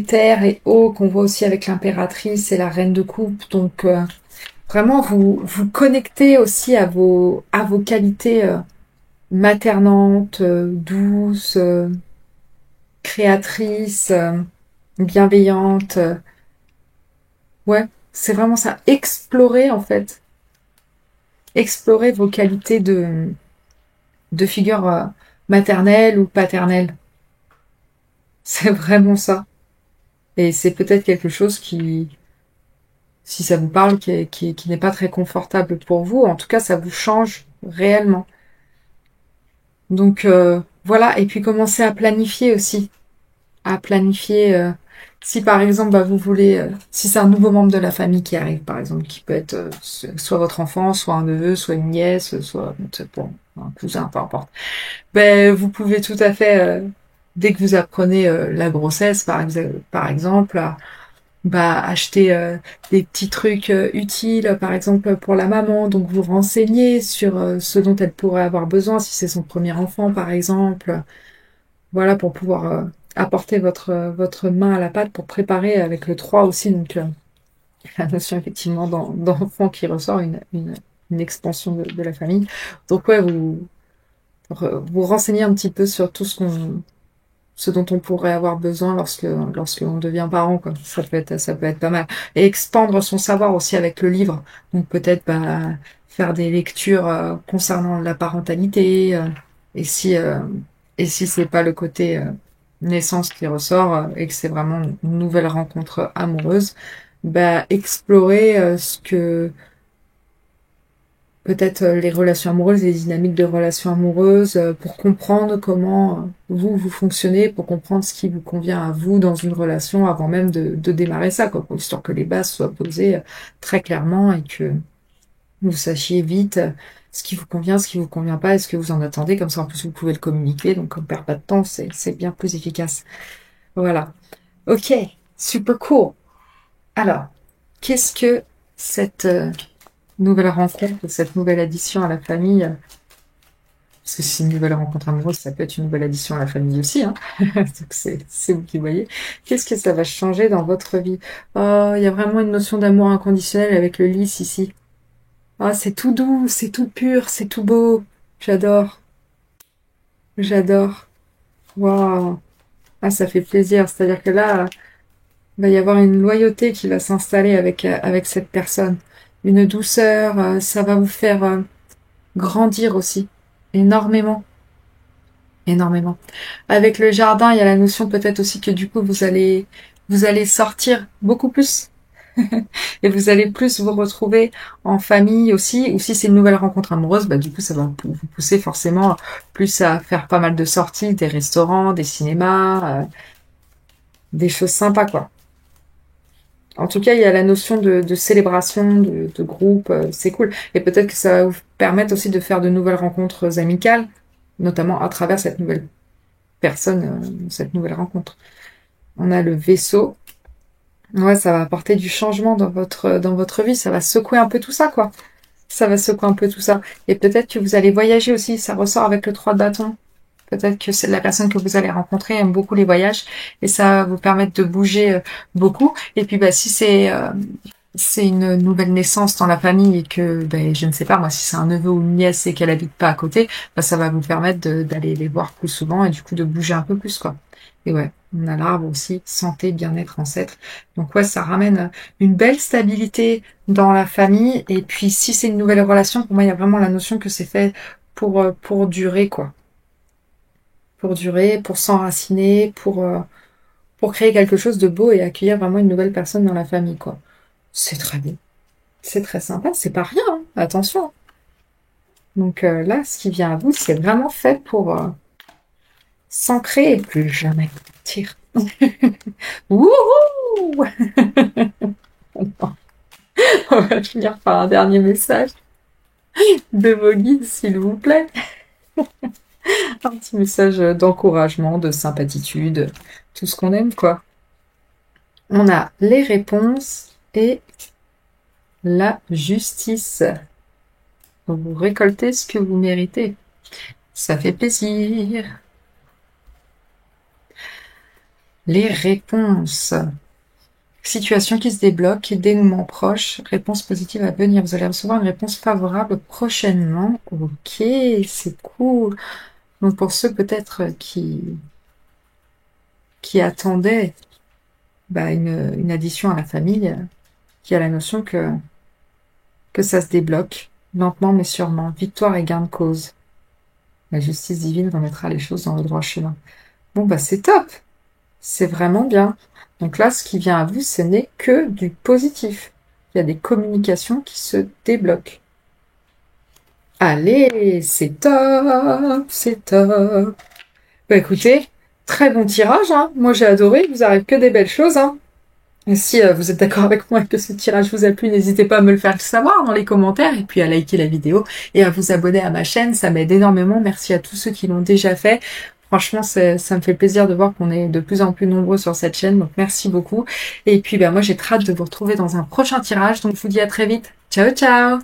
terre et eau qu'on voit aussi avec l'impératrice et la reine de coupe. Donc vraiment vous connectez aussi à vos qualités maternantes, douces, créatrice, bienveillante. Ouais, c'est vraiment ça. Explorer, en fait. Explorer vos qualités de figure maternelle ou paternelle. C'est vraiment ça. Et c'est peut-être quelque chose qui, si ça vous parle, qui n'est pas très confortable pour vous. En tout cas, ça vous change réellement. Donc voilà, et puis commencez à planifier aussi. À planifier, si par exemple vous voulez, si c'est un nouveau membre de la famille qui arrive, par exemple, qui peut être soit votre enfant, soit un neveu, soit une nièce, soit bon, un cousin, peu importe. Ben vous pouvez tout à fait, dès que vous apprenez la grossesse, par exemple, acheter des petits trucs utiles, par exemple pour la maman, donc vous renseigner sur ce dont elle pourrait avoir besoin si c'est son premier enfant, par exemple. Voilà, pour pouvoir apporter votre main à la pâte pour préparer avec le 3 aussi, donc la notion effectivement d'enfant qui ressort, une expansion de la famille. Donc ouais, vous renseignez un petit peu sur tout ce dont on pourrait avoir besoin lorsqu'on devient parent, quoi. Ça peut être pas mal. Et expandre son savoir aussi avec le livre. Donc peut-être faire des lectures concernant la parentalité, et si et si c'est pas le côté naissance qui ressort et que c'est vraiment une nouvelle rencontre amoureuse, explorer ce que peut-être les relations amoureuses, les dynamiques de relations amoureuses, pour comprendre comment vous fonctionnez, pour comprendre ce qui vous convient à vous dans une relation avant même de démarrer ça, quoi, pour histoire que les bases soient posées très clairement et que vous sachiez vite ce qui vous convient, ce qui vous convient pas, et ce que vous en attendez, comme ça en plus vous pouvez le communiquer, donc on perd pas de temps, c'est bien plus efficace. Voilà. Ok, super cool. Alors, qu'est-ce que cette nouvelle rencontre, cette nouvelle addition à la famille, parce que si c'est une nouvelle rencontre amoureuse, ça peut être une nouvelle addition à la famille aussi, hein. Donc c'est vous qui voyez. Qu'est-ce que ça va changer dans votre vie? Oh, il y a vraiment une notion d'amour inconditionnel avec le lys ici. Ah, c'est tout doux, c'est tout pur, c'est tout beau. J'adore, j'adore. Waouh. Ah, ça fait plaisir. C'est-à-dire que là, il va y avoir une loyauté qui va s'installer avec cette personne. Une douceur, ça va vous faire grandir aussi. Énormément. Énormément. Avec le jardin, il y a la notion peut-être aussi que du coup, vous allez sortir beaucoup plus. Et vous allez plus vous retrouver en famille aussi, ou si c'est une nouvelle rencontre amoureuse, du coup ça va vous pousser forcément plus à faire pas mal de sorties, des restaurants, des cinémas, des choses sympas quoi. En tout cas, il y a la notion de célébration, de groupe, c'est cool. Et peut-être que ça va vous permettre aussi de faire de nouvelles rencontres amicales, notamment à travers cette nouvelle personne, cette nouvelle rencontre. On a le vaisseau. Ouais, ça va apporter du changement dans votre vie, ça va secouer un peu tout ça, quoi. Ça va secouer un peu tout ça. Et peut-être que vous allez voyager aussi, ça ressort avec le 3 de bâton. Peut-être que c'est la personne que vous allez rencontrer aime beaucoup les voyages et ça va vous permettre de bouger beaucoup. Et puis si c'est une nouvelle naissance dans la famille et que je ne sais pas moi si c'est un neveu ou une nièce et qu'elle habite pas à côté, ça va vous permettre d'aller les voir plus souvent et du coup de bouger un peu plus quoi. Et ouais, on a l'arbre aussi, santé, bien-être, ancêtre. Donc ouais, ça ramène une belle stabilité dans la famille. Et puis si c'est une nouvelle relation, pour moi il y a vraiment la notion que c'est fait pour durer quoi. Pour durer, pour s'enraciner, pour créer quelque chose de beau et accueillir vraiment une nouvelle personne dans la famille quoi. C'est très beau. C'est très sympa, c'est pas rien, hein. Attention. Donc là, ce qui vient à vous, c'est vraiment fait pour s'ancrer et plus jamais partir. Wouhou. On va finir par un dernier message de vos guides, s'il vous plaît. Un petit message d'encouragement, de sympathitude, tout ce qu'on aime, quoi. On a les réponses et la justice. Vous récoltez ce que vous méritez. Ça fait plaisir. Les réponses. Situation qui se débloque, dénouement proche, réponse positive à venir. Vous allez recevoir une réponse favorable prochainement. Ok, c'est cool. Donc pour ceux peut-être qui qui attendaient une addition à la famille, qui a la notion que ça se débloque, lentement mais sûrement. Victoire et gain de cause. La justice divine remettra les choses dans le droit chemin. Bon, c'est top! C'est vraiment bien. Donc là, ce qui vient à vous, ce n'est que du positif. Il y a des communications qui se débloquent. Allez, c'est top, c'est top. Écoutez, très bon tirage, hein. Moi j'ai adoré, il vous arrive que des belles choses, hein. Et si vous êtes d'accord avec moi et que ce tirage vous a plu, n'hésitez pas à me le faire savoir dans les commentaires et puis à liker la vidéo et à vous abonner à ma chaîne, ça m'aide énormément. Merci à tous ceux qui l'ont déjà fait. Franchement, ça me fait plaisir de voir qu'on est de plus en plus nombreux sur cette chaîne, donc merci beaucoup. Et puis moi j'ai très hâte de vous retrouver dans un prochain tirage, donc je vous dis à très vite. Ciao ciao!